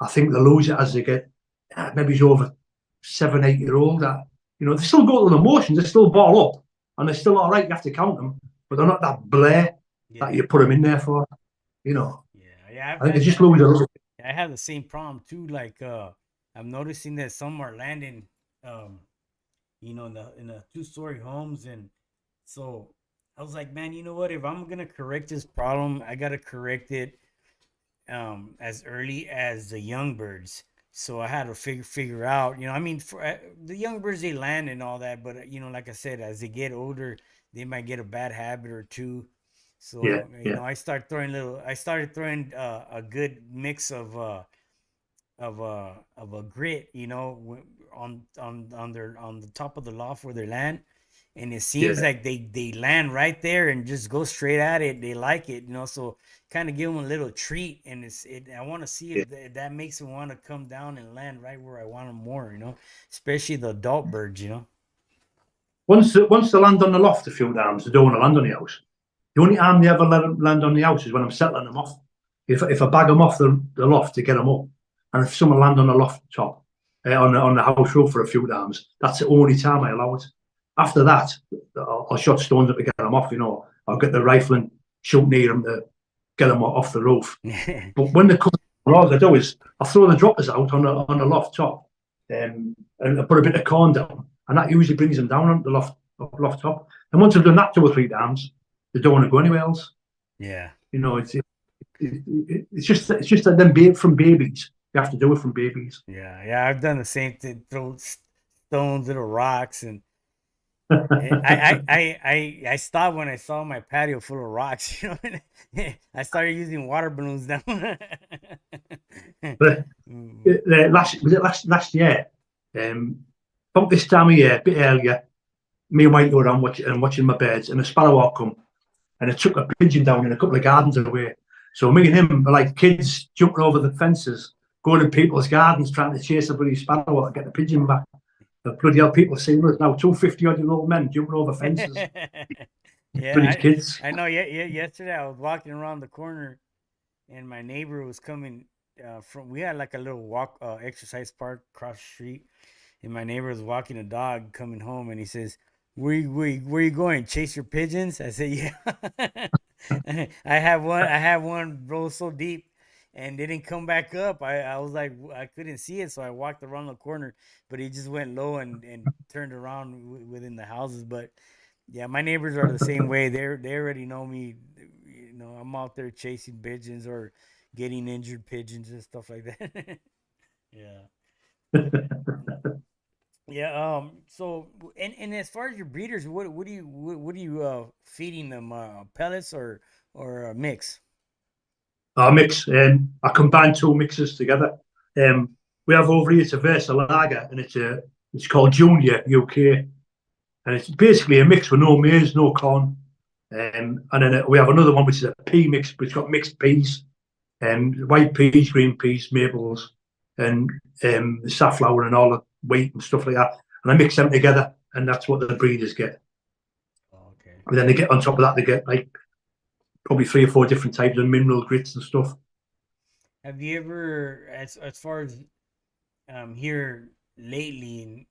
I think they lose it as they get maybe it's over 7, 8 year old. That they still go through the motions, they still ball up, and they're still all right. You have to count them, but they're not that blare that you put them in there for. Yeah. I think they just lose a little. I have the same problem too. Like I'm noticing that some are landing, in the 2-story homes, and so I was like, man, you know what? If I'm gonna correct this problem, I gotta correct it as early as the young birds. So I had to figure out, I mean, for the young birds, they land and all that, but like I said, as they get older, they might get a bad habit or two. So I started throwing a good mix of a grit, on the top of the loft where they land, and it seems like they land right there and just go straight at it. They like it, so kind of give them a little treat, and I want to see if that makes them want to come down and land right where I want them more, especially the adult birds, Once they land on the loft a few times, they don't want to land on the house. The only time they ever let them land on the house is when I'm settling them off. If I bag them off the loft to get them up, and if someone land on the loft top, on the house roof for a few times, that's the only time I allow it. After that, I'll shot stones up to get them off. I'll get the rifle and shoot near them to get them off the roof. But when they come, all I do is I throw the droppers out on the loft top, and I put a bit of corn down, and that usually brings them down on the loft top. And once I've done that 2 or 3 times, they don't want to go anywhere else. Yeah. It's just that them from babies. You have to do it from babies. Yeah. I've done the same thing. Throw stones, little rocks, and I stopped when I saw my patio full of rocks. I started using water balloons now. But last year, about this time of year, a bit earlier, me and Mike were around watching my birds, and a sparrowhawk come, and it took a pigeon down in a couple of gardens away. So me and him were like kids jumping over the fences, going in people's gardens, trying to chase a bloody sparrowhawk and get the pigeon back. The bloody hell people seeing us now, 2 50-odd-year-old men jumping over fences. Kids. I know. Yesterday I was walking around the corner, and my neighbor was coming from. We had like a little walk, exercise park across the street, and my neighbor was walking a dog coming home, and he says, where you going? Chase your pigeons? I said, yeah. I have one roll so deep, and they didn't come back up. I was like, I couldn't see it, so I walked around the corner, but he just went low and turned around within the houses. But yeah, my neighbors are the same way. They already know me. I'm out there chasing pigeons or getting injured pigeons and stuff like that. Yeah. Yeah. So, and as far as your breeders, what are you feeding them? Pellets or a mix? A mix. I combine 2 mixes together. We have over here, it's a Versa Lager, and it's called Junior UK, and it's basically a mix with no maize, no corn. And then we have another one which is a pea mix, but it's got mixed peas, white peas, green peas, maples, and safflower and all the wheat and stuff like that. And I mix them together, and that's what the breeders get. Okay. And then they get on top of that, they get like probably 3 or 4 different types of mineral grits and stuff. Have you ever, as far as here lately in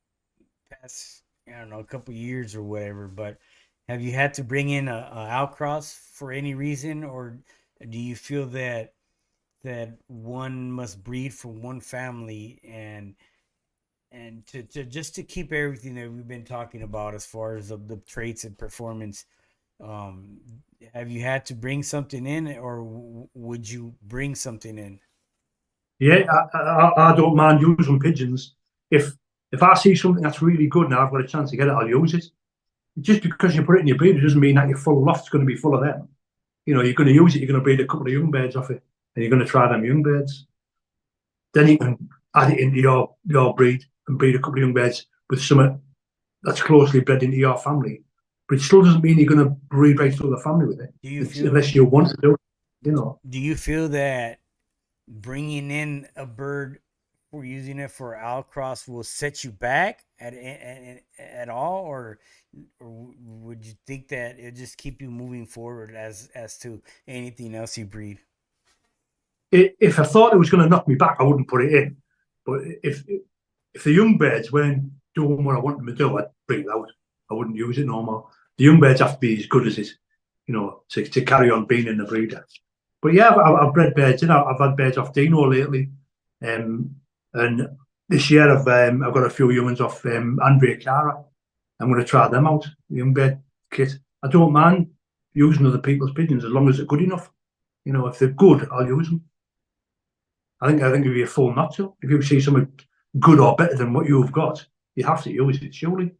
past, I don't know, a couple of years or whatever, but have you had to bring in a outcross for any reason, or do you feel that one must breed from one family and to just to keep everything that we've been talking about as far as the traits and performance? Have you had to bring something in, or would you bring something in? Yeah, I don't mind using pigeons. If I see something that's really good and I've got a chance to get it, I'll use it. Just because you put it in your breeder doesn't mean that your full loft's going to be full of them. You're going to use it, you're going to breed a couple of young birds off it, and you're going to try them young birds. Then you can add it into your breed and breed a couple of young birds with something that's closely bred into your family. But it still doesn't mean you're going to breed right through the family with it, unless you want to do it. Do you feel that bringing in a bird for using it for outcross will set you back at all, or would you think that it just keep you moving forward as to anything else you breed? If I thought it was going to knock me back, I wouldn't put it in. But if the young birds weren't doing what I want them to do, I'd bring it out. I wouldn't use it no more. The young birds have to be as good as it, to carry on being in the breeder. But yeah, I've bred birds in. I've had birds off Dino lately, and this year I've got a few young ones off Andrea Cara. I'm going to try them out. The young bird kit. I don't mind using other people's pigeons as long as they're good enough. If they're good, I'll use them. I think it'd be a fool not to. If you see something good or better than what you've got, you have to use it, surely.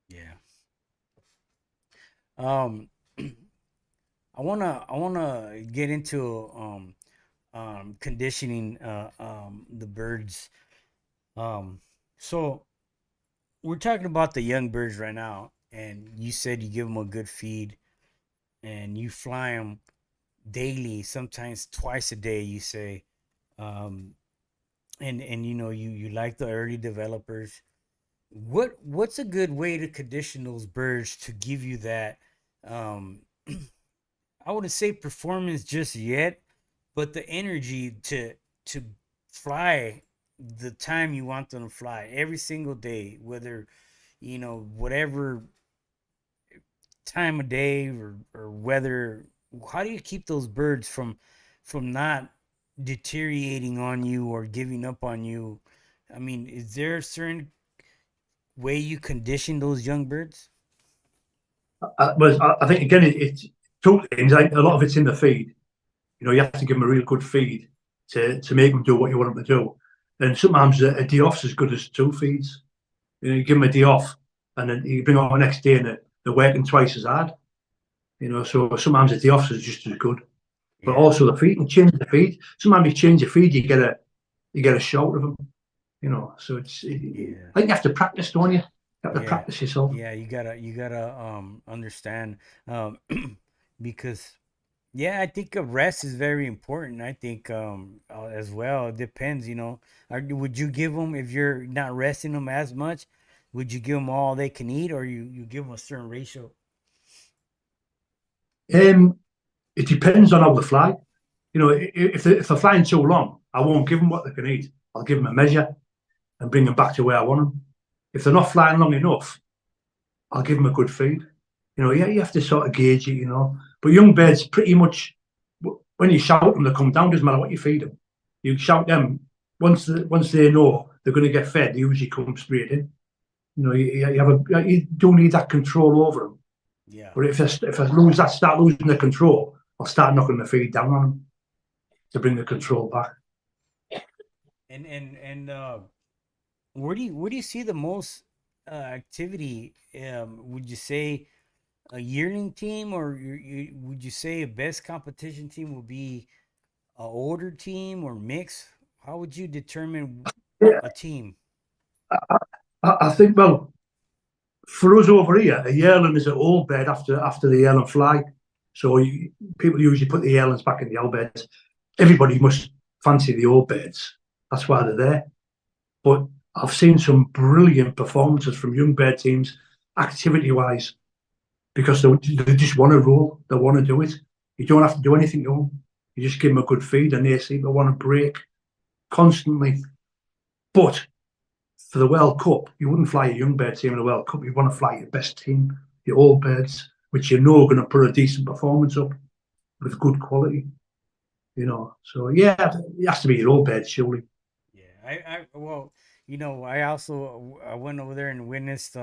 Yeah. I wanna get into conditioning the birds. So we're talking about the young birds right now, and you said you give them a good feed, and you fly them daily, sometimes twice a day. You say, um, and you like the early developers. What's a good way to condition those birds to give you that? Um, I wouldn't say performance just yet, but the energy to fly the time you want them to fly every single day, whether whatever time of day or weather. How do you keep those birds from not deteriorating on you or giving up on you? I mean, is there a certain way you condition those young birds? I think again, it's two things. Like a lot of it's in the feed. You have to give them a real good feed to make them do what you want them to do. And sometimes a day off's as good as two feeds. You give them a day off, and then you bring them on the next day, and they're working twice as hard. So sometimes a day off is just as good. But Yeah. also the feed, and change the feed. Sometimes you change the feed, you get a shot of them. So Yeah. I think you have to practice, don't you? You have to Yeah. practice yourself. Yeah, you gotta understand, because yeah, I think a rest is very important. I think as well. It depends, would you give them, if you're not resting them as much, would you give them all they can eat, or you give them a certain ratio? It depends on how they fly. If they're flying too long, I won't give them what they can eat. I'll give them a measure and bring them back to where I want them. If they're not flying long enough, I'll give them a good feed. Yeah, you have to sort of gauge it. But young birds, pretty much, when you shout them, they come down. Doesn't matter what you feed them. You shout them once they know they're going to get fed. They usually come straight in. You do need that control over them. Yeah. But if I start losing the control, I'll start knocking the feed down on them to bring the control back. And where do you see the most activity? Would you say a yearling team, or would you say a best competition team would be a older team or mix? How would you determine Yeah, a team? I think, well, for us over here, a yearling is an old bed after the yearling fly. So people usually put the yearlings back in the old beds. Everybody must fancy the old beds. That's why they're there. But I've seen some brilliant performances from young bird teams, activity-wise, because they just want to roll. They want to do it. You don't have to do anything to them. You just give them a good feed, and they seem to want to break constantly. But for the World Cup, you wouldn't fly a young bird team in the World Cup. You want to fly your best team, your old birds, which are going to put a decent performance up with good quality. So yeah, it has to be your old birds, surely. Yeah, well, I went over there and witnessed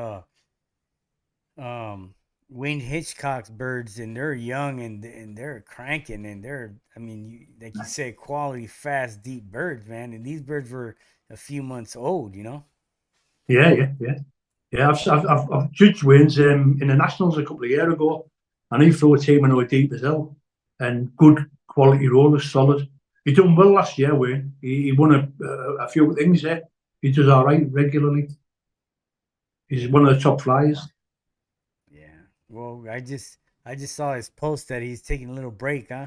um Wayne Hitchcock's birds, and they're young, and they're cranking, and they're, I mean, like you say, quality, fast, deep birds, man. And these birds were a few months old. Yeah. I've judged Wayne's in the Nationals a couple of years ago, and he flew a team and they were deep as hell, and good quality rollers, solid. He done well last year, Wayne. He won a few things there. He does all right regularly. He's one of the top flyers. Yeah. Well, I just saw his post that he's taking a little break, huh?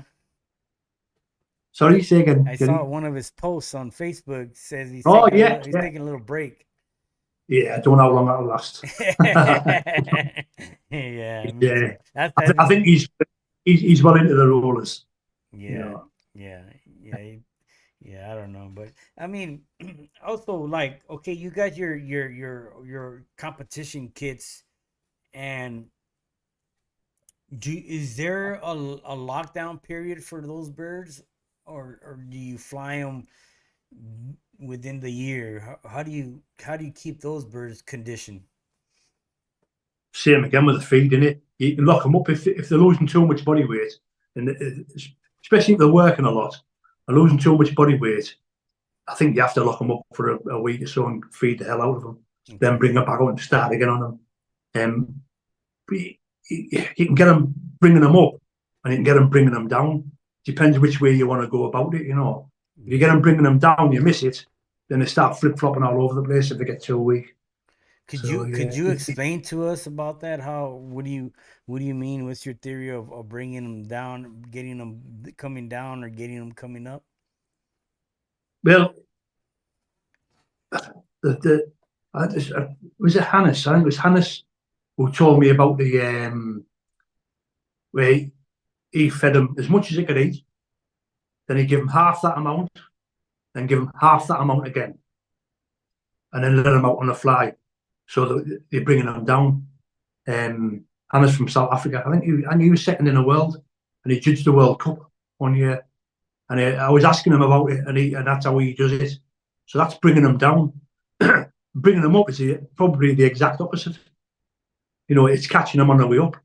Sorry, say again, I saw Jenny. one of his posts on Facebook says he's Oh, taking a yeah, little, he's yeah. taking a little break. Yeah, I don't know how long that'll last. Yeah, me Yeah, too. That's I think he's well into the rollers. You yeah, know, yeah, yeah, yeah. I don't know, but I mean, also like, okay, you got your competition kits, and is there a lockdown period for those birds, or do you fly them within the year? How do you keep those birds conditioned? same again with the feed in it. You can lock them up if they're losing too much body weight, and especially if they're working a lot, they're losing too much body weight. I think you have to lock them up for a week or so and feed the hell out of them. Then Okay. bring them back out and start again on them. Um, you can get them bringing them up, and you can get them bringing them down. Depends which way you want to go about it. If you get Yeah. them bringing them down, you miss it. Then they start flip flopping all over the place if they get too weak. Could So you could yeah, you explain to us about that? What do you mean? What's your theory of bringing them down, getting them coming down, or getting them coming up? well, the was it Hannes? I think it was Hannes who told me about the where he fed him as much as he could eat. Then he give him half that amount, then give him half that amount again, and then let him out on the fly. So that they're bringing him down. Hannes from South Africa. I think he was second in the world, and he judged the World Cup 1 year. And I was asking him about it, and that's how he does it. So that's bringing him down. Bringing them up is probably the exact opposite. It's catching them on the way up.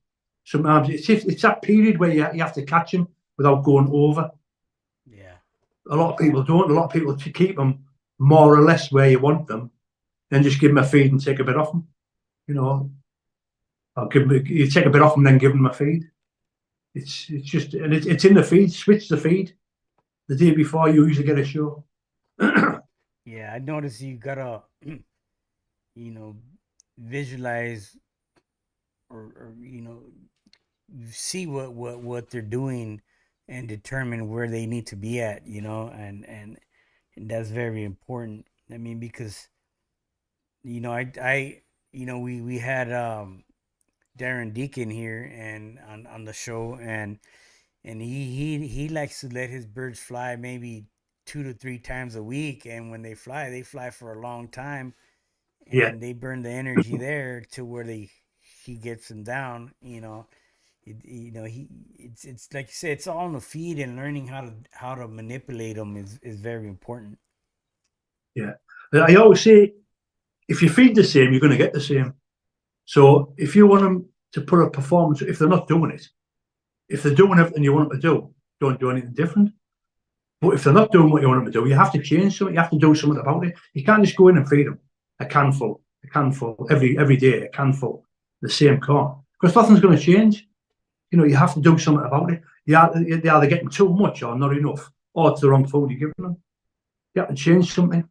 Sometimes it's that period where you have to catch them without going over. Yeah. A lot of people don't. A lot of people keep them more or less where you want them, then just give them a feed and take a bit off them. You know, you take a bit off them, then give them a feed. It's just, and it's in the feed. Switch the feed the day before you usually get a show. Yeah, I noticed you gotta, you know, visualize, or see what they're doing, and determine where they need to be at, and that's very important. I mean, because I we had Darren Deacon here and on the show, and he likes to let his birds fly maybe 2 to 3 times a week, and when they fly for a long time, Yeah, and they burn the energy there to where he gets them down. It's like you said, it's all in the feed, and learning how to manipulate them is very important. yeah. I always say if you feed the same, you're going to get the same. So if you want them to put a performance, if they're not doing it, if they're doing everything you want them to do, don't do anything different. But if they're not doing what you want them to do, you have to change something. You have to do something about it. You can't just go in and feed them a canful every day, a canful, the same corn, because nothing's going to change. You have to do something about it. They're either getting too much or not enough, or it's the wrong food you're giving them. You have to change something.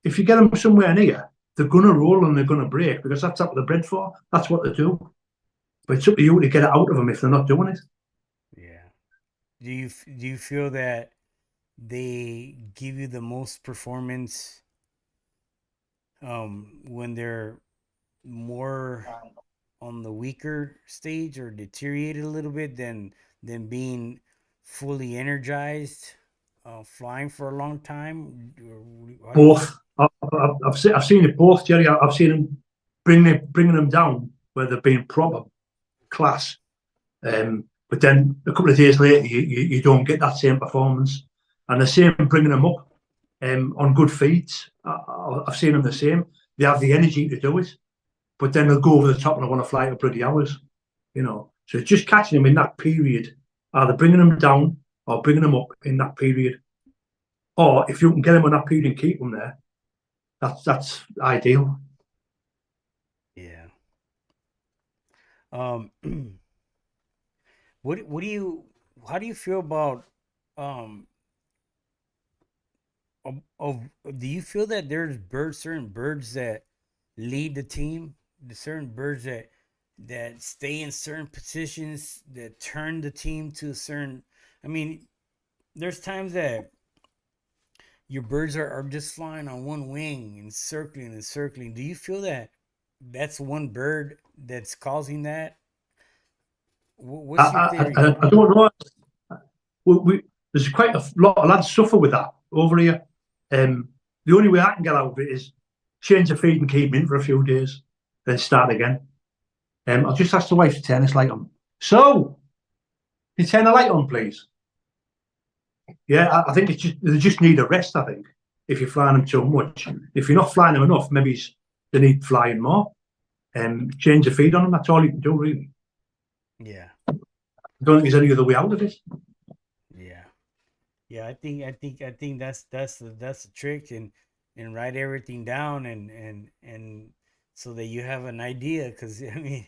If you get them somewhere near, they're going to roll and they're going to break because that's what they're bred for. That's what they do. But it's up to you to get it out of them if they're not doing it. Yeah. Do you feel that they give you the most performance when they're more on the weaker stage, or deteriorated a little bit, than being fully energized, flying for a long time? How do you feel? Both. I've seen it both, Jerry. I've seen them bringing them down where they've been proper class. But then a couple of days later, you don't get that same performance. And the same bringing them up on good feeds. I've seen them the same. They have the energy to do it, but then they'll go over the top and I want to fly for bloody hours. So it's just catching them in that period, either bringing them down or bringing them up in that period. Or if you can get them on that period and keep them there, that's ideal. Yeah. Um, what do you how do you feel about um of do you feel that there's certain birds that lead the team, the certain birds that stay in certain positions, that turn the team to a certain, I mean, there's times that your birds are just flying on one wing and circling and circling. Do you feel that that's one bird that's causing that? I, What's your I, theory? I don't know. There's quite a lot of lads suffer with that over here. The only way I can get out of it is change the feed and keep them in for a few days, then start again. I'll just ask the wife to turn this light on. So, can you turn the light on, please? Yeah, I think it's just they just need a rest. I think if you're flying them too much, if you're not flying them enough, maybe they need flying more. Change the feed on them. That's all you can do, really. Yeah, I don't think there's any other way out of it. yeah, yeah. I think that's the trick, and write everything down and so that you have an idea. Because I mean,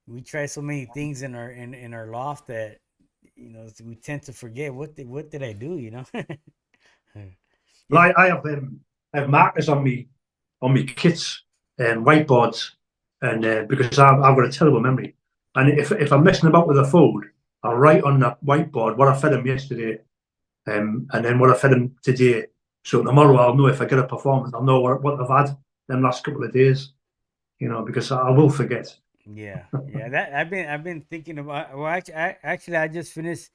we try so many things in our loft that we tend to forget what did I do. But If I have markers on me kits and whiteboards, and because I've got a terrible memory, and if I'm messing about with the food, I'll write on that whiteboard what I fed them yesterday, and then what I fed them today. So tomorrow I'll know if I get a performance, I'll know what they've had them last couple of days, because I will forget. Yeah, yeah. That I've been thinking about. Well, actually, I just finished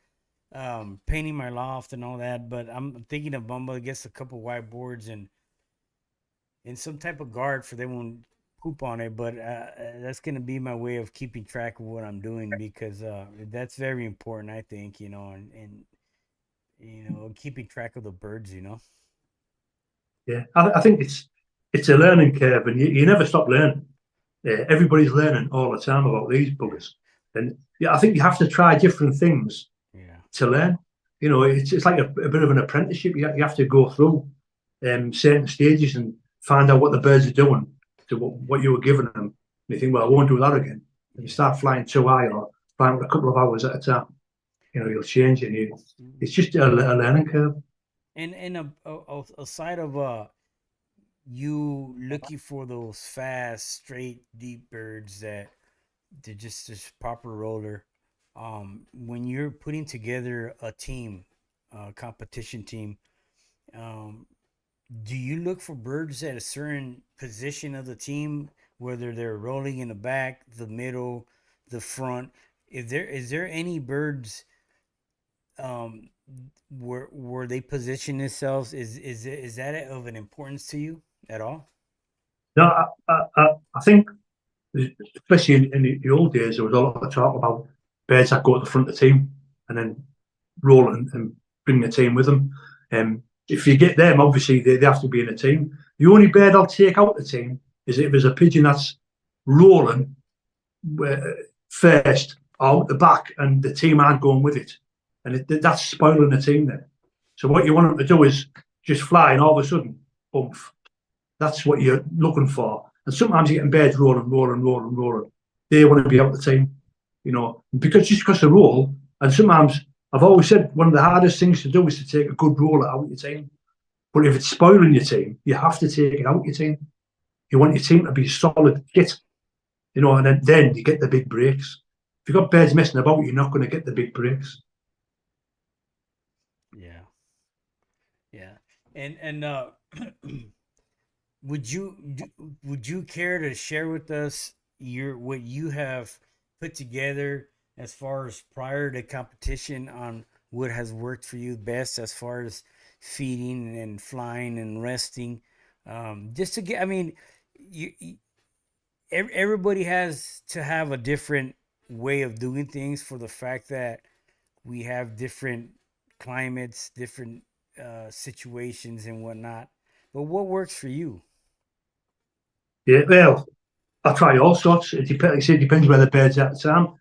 painting my loft and all that, but I'm thinking of Bumble. I guess a couple whiteboards and some type of guard for they won't poop on it. But that's gonna be my way of keeping track of what I'm doing because that's very important. I think and keeping track of the birds. Yeah, I think it's a learning curve, and you never stop learning. Everybody's learning all the time about these Yeah, buggers, and yeah, I think you have to try different things yeah, to learn. It's like a bit of an apprenticeship. You have to go through certain stages and find out what the birds are doing to what you were giving them. And you think, well, I won't do that again. And you yeah. start flying too high or flying for a couple of hours at a time. You'll change it. It's just a learning curve. And aside of you looking for those fast, straight, deep birds that they're just this proper roller. When you're putting together a team, a competition team, um, do you look for birds at a certain position of the team, whether they're rolling in the back, the middle, the front? Is there any birds um, where they position themselves? Is that of an importance to you at all? No, I think, especially in the old days, there was a lot of talk about birds that go at the front of the team and then roll and bring the team with them. If you get them, obviously they have to be in a team. The only bird I'll take out the team is if there's a pigeon that's rolling first out the back and the team aren't going with it. And that's spoiling the team then. So what you want them to do is just fly and all of a sudden, bump. That's what you're looking for. And sometimes you're getting birds rolling, rolling, rolling, rolling. They want to be out the team, because they roll. And sometimes I've always said one of the hardest things to do is to take a good roller out of your team. But if it's spoiling your team, you have to take it out of your team. You want your team to be solid kit, and then you get the big breaks. If you've got birds messing about, you're not going to get the big breaks. Yeah, yeah. And would you care to share with us what you have put together as far as prior to competition on what has worked for you best as far as feeding and flying and resting? Just to get, I mean, everybody has to have a different way of doing things for the fact that we have different climates, different situations and whatnot. But what works for you? Yeah, well, I try all sorts. Like I say, it depends where the bird's at the time.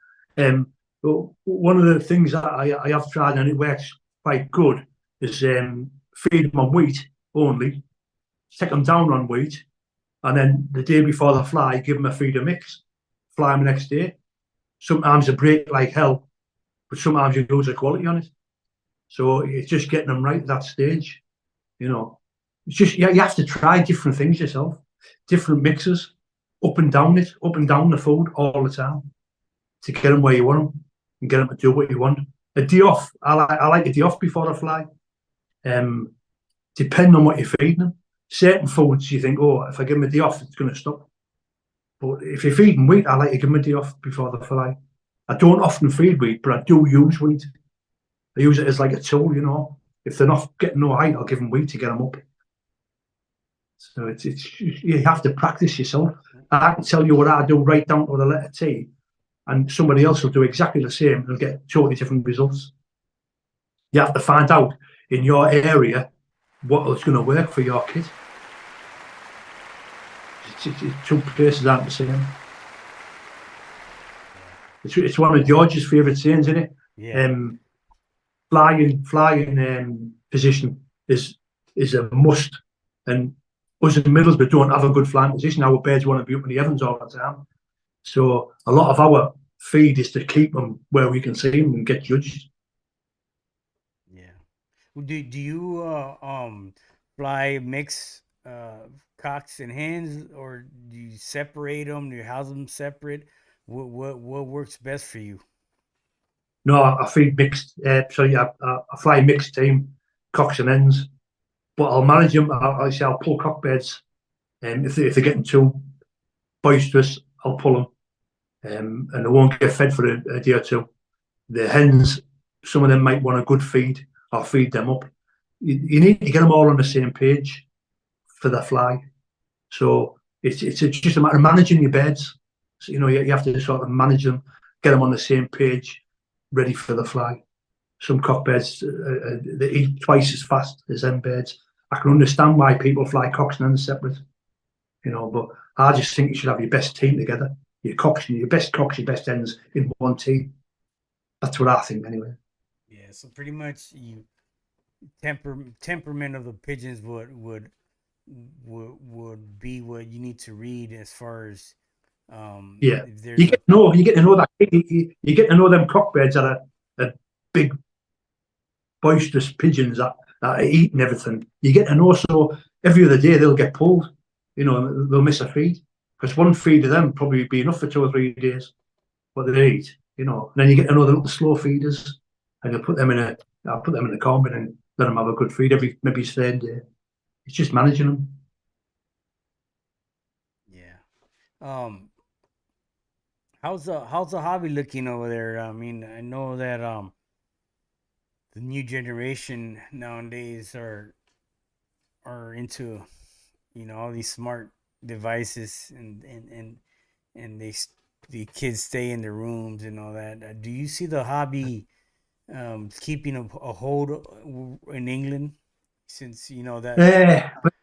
But one of the things that I have tried and it works quite good is feed them on wheat only, take them down on wheat, and then the day before they fly, give them a feeder mix, fly them the next day. Sometimes they break like hell, but sometimes you lose the quality on it. So it's just getting them right at that stage. It's just, yeah, you have to try different things yourself, different mixes, up and down the food all the time to get them where you want them and get them to do what you want. a day off. I like a day off before I fly. Depending on what you're feeding them. Certain foods you think, oh, if I give them a day off, it's going to stop. But if you're feeding wheat, I like to give them a day off before they fly. I don't often feed wheat, but I do use wheat. I use it as like a tool, you know. If they're not getting no height, I'll give them wheat to get them up. So it's you have to practice yourself. I can tell you what I do right down to the letter T, and somebody else will do exactly the same and get totally different results. You have to find out in your area what is going to work for your kid. Two places aren't the same. It's one of George's favourite sayings, isn't it? Yeah. Flying position is a must, and us in Middlesbrough don't have a good flying position. Our birds want to be up in the heavens all the time, so a lot of our feed is to keep them where we can see them and get judged. Yeah. Do you fly mix cocks and hens, or do you separate them? Do you house them separate? What works best for you? No, I feed mixed. So yeah, I fly mixed team, cocks and hens. But I'll manage them. I'll pull cockbeds, and if they're getting too boisterous, I'll pull them, and they won't get fed for a day or two. The hens, some of them might want a good feed. I'll feed them up. You need to get them all on the same page for the fly. So it's just a matter of managing your beds. So, you know, you have to sort of manage them, get them on the same page, ready for the fly. Some cockbeds, they eat twice as fast as hen birds. I can understand why people fly cocks and hens separate, you know, but I just think you should have your best team together. Your best cocks, your best hens in one team. That's what I think, anyway. Yeah, so pretty much you temperament of the pigeons would be what you need to read as far as yeah. You get to know that you get to know them cockbeds that are big boisterous pigeons that are eating everything. You get to know, so every other day they'll get pulled, you know, they'll miss a feed, because one feed of them probably be enough for 2 or 3 days what they eat, you know. And then you get to know the little slow feeders, and I'll put them in a combine and let them have a good feed every maybe 3rd day. It's just managing them. Yeah. How's the hobby looking over there? I mean, I know that the new generation nowadays are into, you know, all these smart devices, and the kids stay in their rooms and all that. Do you see the hobby keeping a hold in England, since you know that? But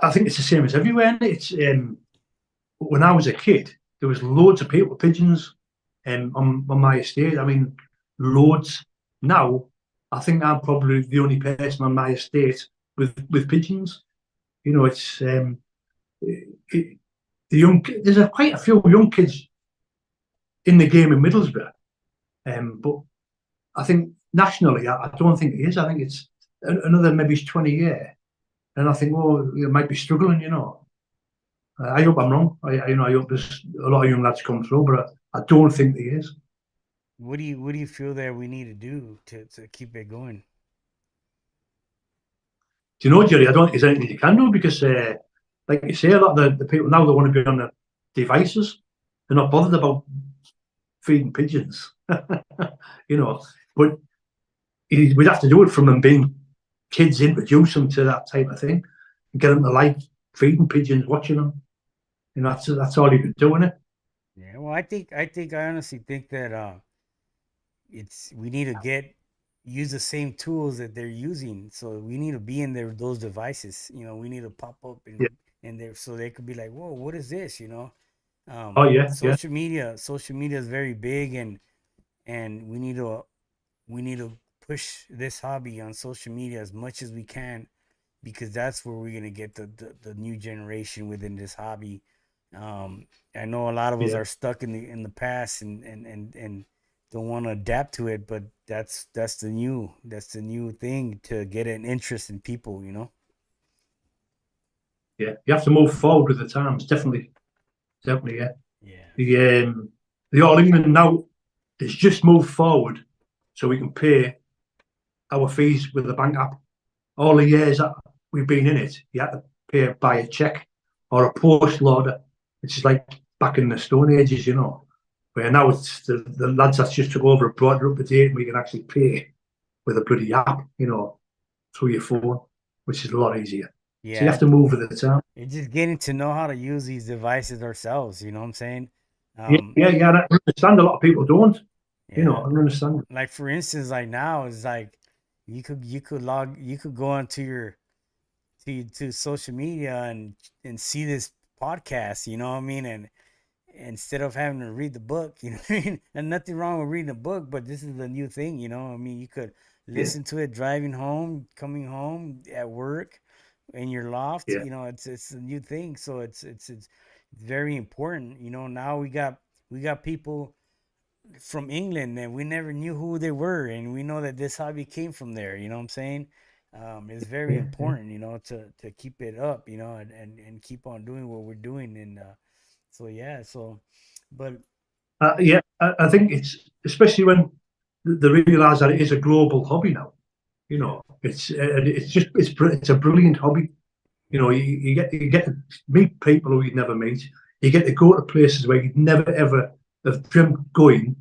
I think it's the same as everywhere. It's when I was a kid, there was loads of people with pigeons on my estate. I mean, loads. Now, I think I'm probably the only person on my estate with pigeons. You know, it's there's quite a few young kids in the game in Middlesbrough, but I think nationally, I don't think it is. I think it's another maybe 20 years, and I think, oh, it might be struggling. You know, I hope I'm wrong. I hope there's a lot of young lads come through, but I don't think there is. What do you feel that we need to do to keep it going? Do you know, Jerry? I don't think there's anything you can do, because, like you say, a lot of the people now, they want to be on the devices. They're not bothered about feeding pigeons, you know. But we'd have to do it from them being kids, introduce them to that type of thing, and get them to like feeding pigeons, watching them. You know, that's all you can do, isn't it? Yeah. Well, I honestly think that we need to use the same tools that they're using. So we need to be in those devices. You know, we need to pop up in there, so they could be like, "Whoa, what is this?" You know. Oh yeah. Social media is very big, and we need to push this hobby on social media as much as we can, because that's where we're gonna get the new generation within this hobby. I know a lot of us are stuck in the past and don't want to adapt to it, but that's the new thing to get an interest in people, you know. Yeah, you have to move forward with the times, definitely, yeah. Yeah. The All England now has just moved forward so we can pay our fees with the bank app. All the years that we've been in it, you had to pay by a check or a postal order, which is like back in the Stone Ages, Where now it's the lads that just took over brought it up to date, and we can actually pay with a bloody app, through your phone, which is a lot easier. So you Yeah. have to move with the time. It's just getting to know how to use these devices ourselves, you know what I'm saying? Yeah. I understand a lot of people don't. I Yeah. don't understand. Like for instance, like now it's like you could go onto your to social media and see this podcast, you know what I mean? And instead of having to read the book, you know what I mean? And nothing wrong with reading a book, but this is the new thing, you know? I mean, you could Yeah, listen to it driving home, coming home, at work, in your loft, yeah, it's a new thing. So it's very important. You know, now we got people from England and we never knew who they were, and we know that this hobby came from there, you know what I'm saying? It's very yeah. important, to keep it up, and keep on doing what we're doing. And so yeah, but Yeah, I think it's especially when they realise that it is a global hobby now. yeah, It's a brilliant hobby. You get to meet people who you'd never meet. You get to go to places where you'd never ever have dreamt going,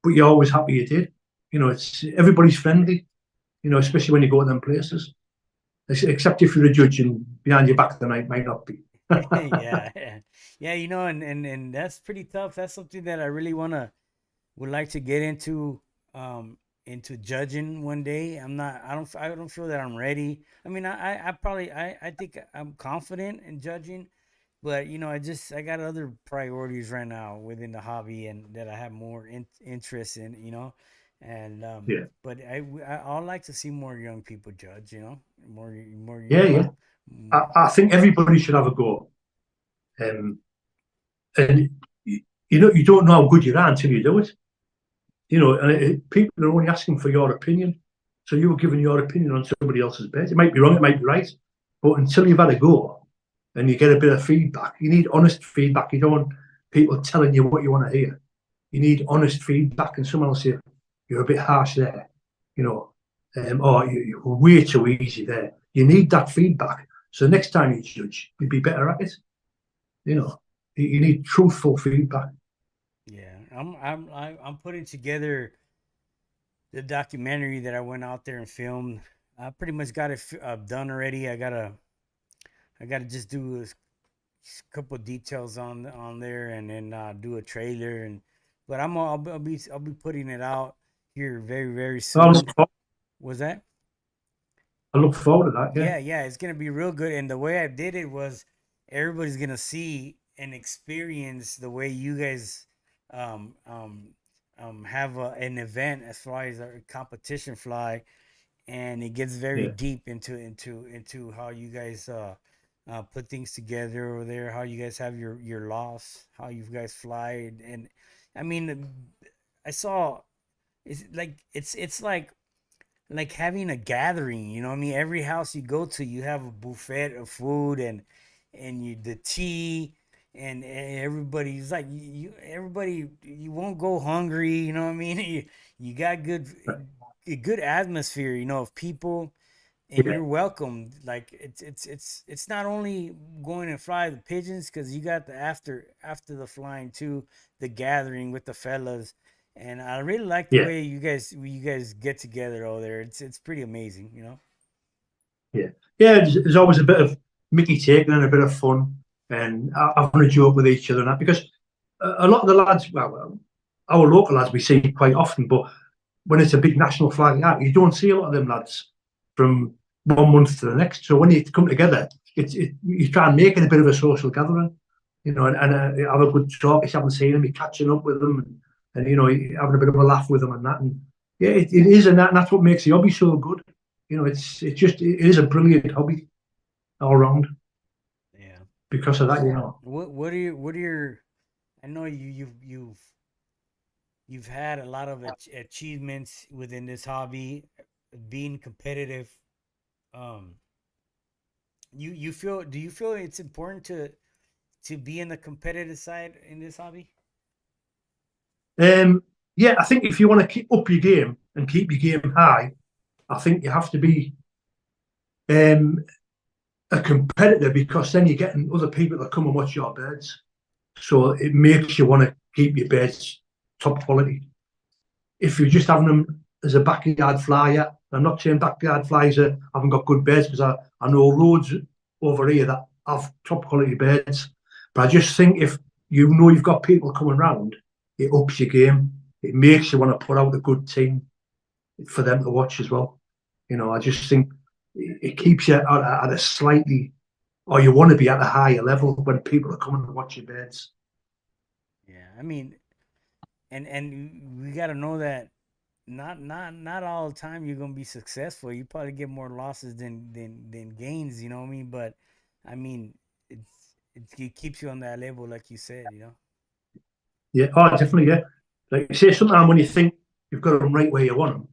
but you're always happy you did. It's everybody's friendly. Especially when you go to them places. Except if you're a judge and behind your back, they might not be. yeah, yeah, and that's pretty tough. That's something that I really would like to get into judging one day. I don't feel that I'm ready. I mean, I probably I think I'm confident in judging, but I got other priorities right now within the hobby, and that I have more interest in, and Yeah, but I'd like to see more young people judge, more yeah, yeah. I think everybody should have a go. Um, and you don't know how good you are until you do it. And people are only asking for your opinion. So you're giving your opinion on somebody else's bet. It might be wrong, it might be right, but until you've had a go and you get a bit of feedback, you need honest feedback. You don't want people telling you what you want to hear. You need honest feedback, and someone will say you're a bit harsh there, or you're way too easy there. You need that feedback. So next time you judge, you'll be better at it. You need truthful feedback. Yeah, I'm putting together the documentary that I went out there and filmed. I pretty much got it done already. I gotta just do a couple of details on there, and then do a trailer. But I'll be putting it out here very very I soon. look, for, Was that? I look forward to that. Yeah, Yeah, it's gonna be real good. And the way I did it was, everybody's gonna see and experience the way you guys um um have an event as far as a competition fly, and it gets very yeah, deep into how you guys put things together over there, how you guys have your loss, how you guys fly, and I mean, I saw it's like having a gathering, I mean, every house you go to, you have a buffet of food, and the tea, and everybody's like, everybody, you won't go hungry, you know what I mean? You got a good atmosphere, of people, and yeah, you're welcome. Like it's not only going and fly the pigeons, because you got the after the flying too, the gathering with the fellas. And I really like the yeah, way you guys get together over there. It's pretty amazing. yeah. Yeah, there's always a bit of Mickey taking and a bit of fun and having a joke with each other and that, because a lot of the lads, well, our local lads we see quite often, but when it's a big national flag out, you don't see a lot of them lads from 1 month to the next. So when you come together, you try and make it a bit of a social gathering, and have a good talk. If you haven't seen them, you're catching up with them, and having a bit of a laugh with them and that. And yeah, it is, and that's what makes the hobby so good. It is a brilliant hobby all round Yeah. because of that. What are your I know you've had a lot of achievements within this hobby, being competitive. Um, do you feel it's important to be in the competitive side in this hobby? Yeah, I think if you want to keep up your game and keep your game high, I think you have to be a competitor, because then you're getting other people that come and watch your birds. So it makes you want to keep your birds top quality. If you're just having them as a backyard flyer, I'm not saying backyard flyers haven't got good birds, because I know loads over here that have top quality birds. But I just think if you know you've got people coming round, it ups your game. It makes you want to put out a good team for them to watch as well. You know, I just think it keeps you at a slightly, or you want to be at a higher level when people are coming to watch your birds. Yeah, I mean, and we got to know that not all the time you're gonna be successful. You probably get more losses than gains. You know what I mean? But I mean, it keeps you on that level, like you said. You know. Yeah, oh, definitely, yeah. Like you say, sometimes when you think you've got them right where you want them,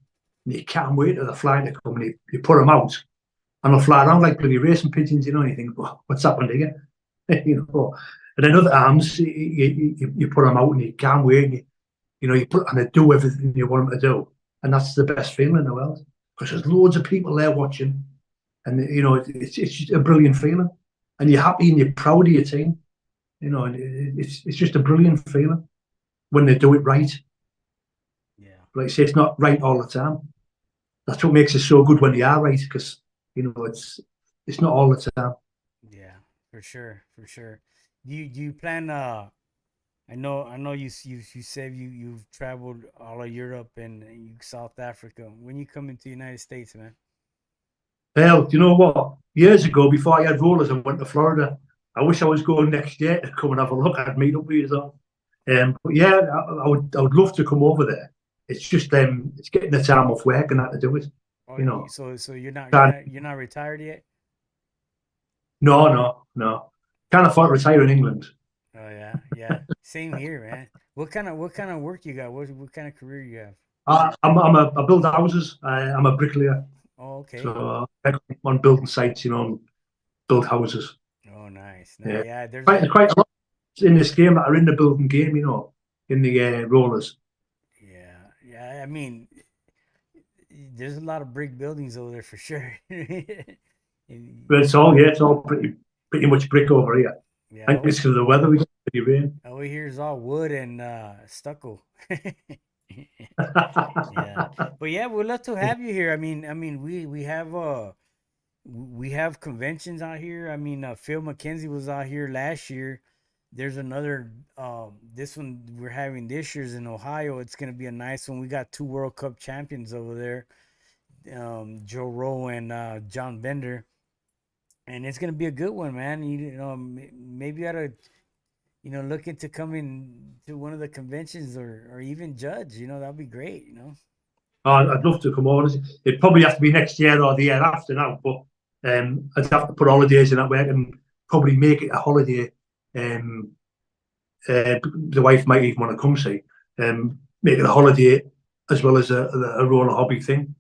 and you can't wait for the fly to come, and you put them out, and they'll fly around like bloody racing pigeons, you know, and you think, well, what's happened here? You know. And then other times, you put them out and you can't wait, and you put, and they do everything you want them to do. And that's the best feeling in the world, because there's loads of people there watching, and it's just a brilliant feeling, and you're happy and you're proud of your team, and it's just a brilliant feeling when they do it right. Yeah. Like I say, it's not right all the time. That's what makes it so good when they are right, because it's not all the time. Yeah, for sure, for sure. Do you plan? I know you said you've traveled all of Europe and South Africa. When you come into the United States, man? Well, do you know what? Years ago, before I had rollers, I went to Florida. I wish I was going next year to come and have a look. I'd meet up with you. But yeah, I would love to come over there. It's just it's getting the time off work and that to do it. Oh, You know. so you're not you're Can't, not you're not retired yet? no. Can't afford to retire in England. Oh yeah, yeah. Same here, man. What kind of work you got? What kind of career you have? I build houses. I'm a bricklayer, Oh, okay. so I go on building sites, and build houses. Oh, nice. Yeah, Yeah, there's quite a lot in this game that are in the building game, in the rollers. yeah, yeah. I mean, there's a lot of brick buildings over there for sure. But it's all pretty much brick over here. Yeah, I think it's because of the weather. We get pretty rain. over here is all wood and stucco. Yeah, but yeah, we'd love to have you here. I mean, we have conventions out here. I mean, Phil McKenzie was out here last year. There's another. This one we're having this year's in Ohio. It's gonna be a nice one. We got two World Cup champions over there, Joe Rowe and John Bender, and it's gonna be a good one, man. Maybe you ought to look into coming to one of the conventions or even judge. That'd be great. I'd love to come over. It'd probably have to be next year or the year after now, but I'd have to put holidays in that work and probably make it a holiday. The wife might even want to come see. Make it a holiday as well as a roller hobby thing.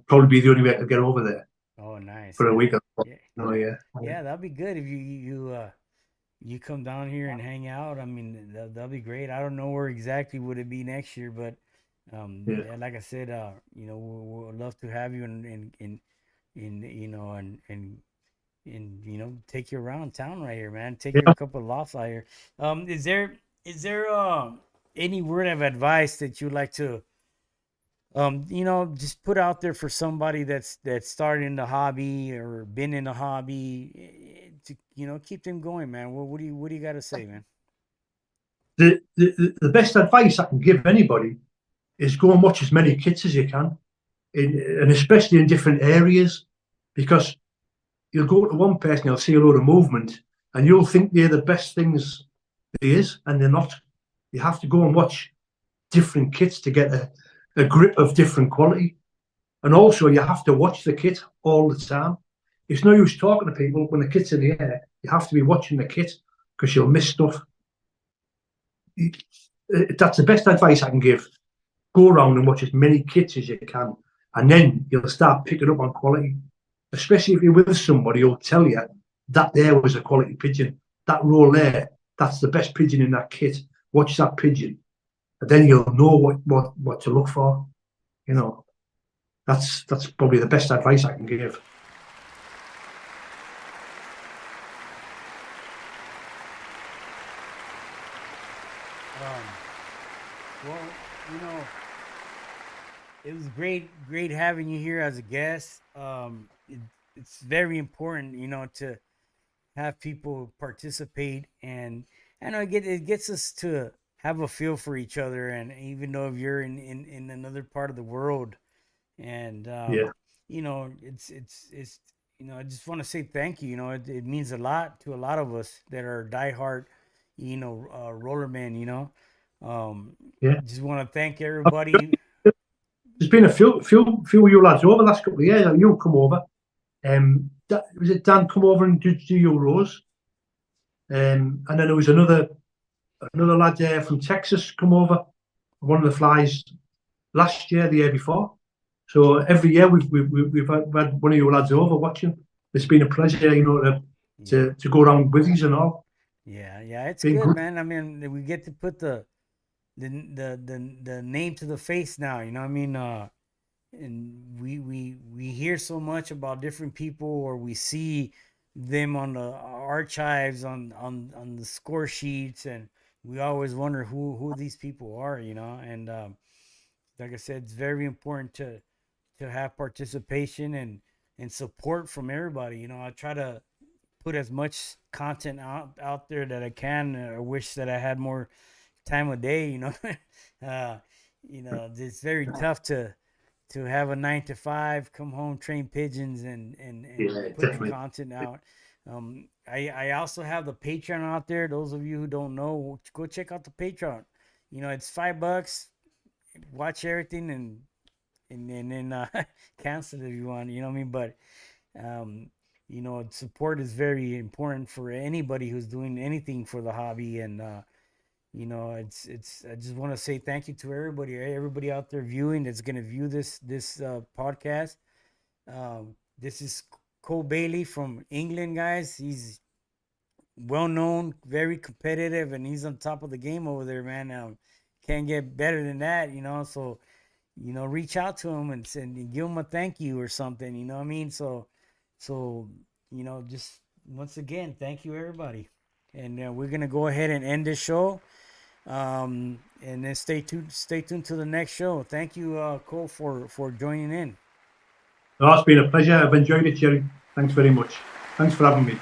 Probably be the only way I could get over there Oh, nice. for a week. Yeah. Yeah. Yeah, that'd be good if you come down here and hang out. I mean, that'll be great. I don't know where exactly would it be next year, but Yeah. yeah, like I said, we'll love to have you and take you around town right here, man. Take you Yeah. a couple of lofts out here. Is there any word of advice that you'd like to just put out there for somebody that's starting the hobby or been in the hobby to keep them going, man? What do you got to say, man? The best advice I can give anybody is go and watch as many kits as you can, and especially in different areas, because you'll go to one person, you'll see a load of movement, and you'll think they're the best things there is, and they're not. You have to go and watch different kits to get a grip of different quality. And also, you have to watch the kit all the time. It's no use talking to people when the kit's in the air. You have to be watching the kit, because you'll miss stuff. That's the best advice I can give. Go around and watch as many kits as you can, and then you'll start picking up on quality. Especially if you're with somebody who'll tell you that there was a quality pigeon. That roll there, that's the best pigeon in that kit. Watch that pigeon. and then you'll know what to look for. You know, that's probably the best advice I can give. Well, you know, it was great having you here as a guest. It's very important, you know, to have people participate, and I know it gets us to have a feel for each other, and even though if you're in another part of the world, and Yeah, you know, it's you know, I just want to say thank you. You know, it means a lot to a lot of us that are diehard, you know, rollermen. You know, um, yeah. just want to thank everybody. There's been a few of you lads over the last couple of years. You come over. Was it Dan come over and do your rows? And then there was another lad there from Texas come over. One of the flies last year, the year before. So every year we've had one of your lads over watching. It's been a pleasure, you know, Yeah, to go around with these and all. yeah, it's Been good, good. man. I mean, we get to put the name to the face now. You know what I mean? And we hear so much about different people, or we see them on the archives on the score sheets, and we always wonder who these people are, you know. And like I said, it's very important to have participation and support from everybody. You know, I try to put as much content out there that I can. I wish that I had more time of day, you know. uh you know, it's very tough to have a 9 to 5, come home, train pigeons, and Yeah, put the definitely. content out. I also have the Patreon out there. Those of you who don't know, go check out the Patreon. You know, it's $5. Watch everything, and then cancel if you want. You know what I mean? But um, you know, support is very important for anybody who's doing anything for the hobby, and you know, it's I just want to say thank you to everybody out there viewing that's going to view this podcast. This is Col Bailey from England, guys. He's well known, very competitive, and he's on top of the game over there, man. Can't get better than that, you know. So, you know, reach out to him and give him a thank you or something, you know what I mean? So, you know, just once again, thank you, everybody. And we're gonna go ahead and end this show. And then stay tuned to the next show. Thank you, Cole, for joining in. No, it's been a pleasure. I've enjoyed it, Jerry. Thanks very much. Thanks for having me.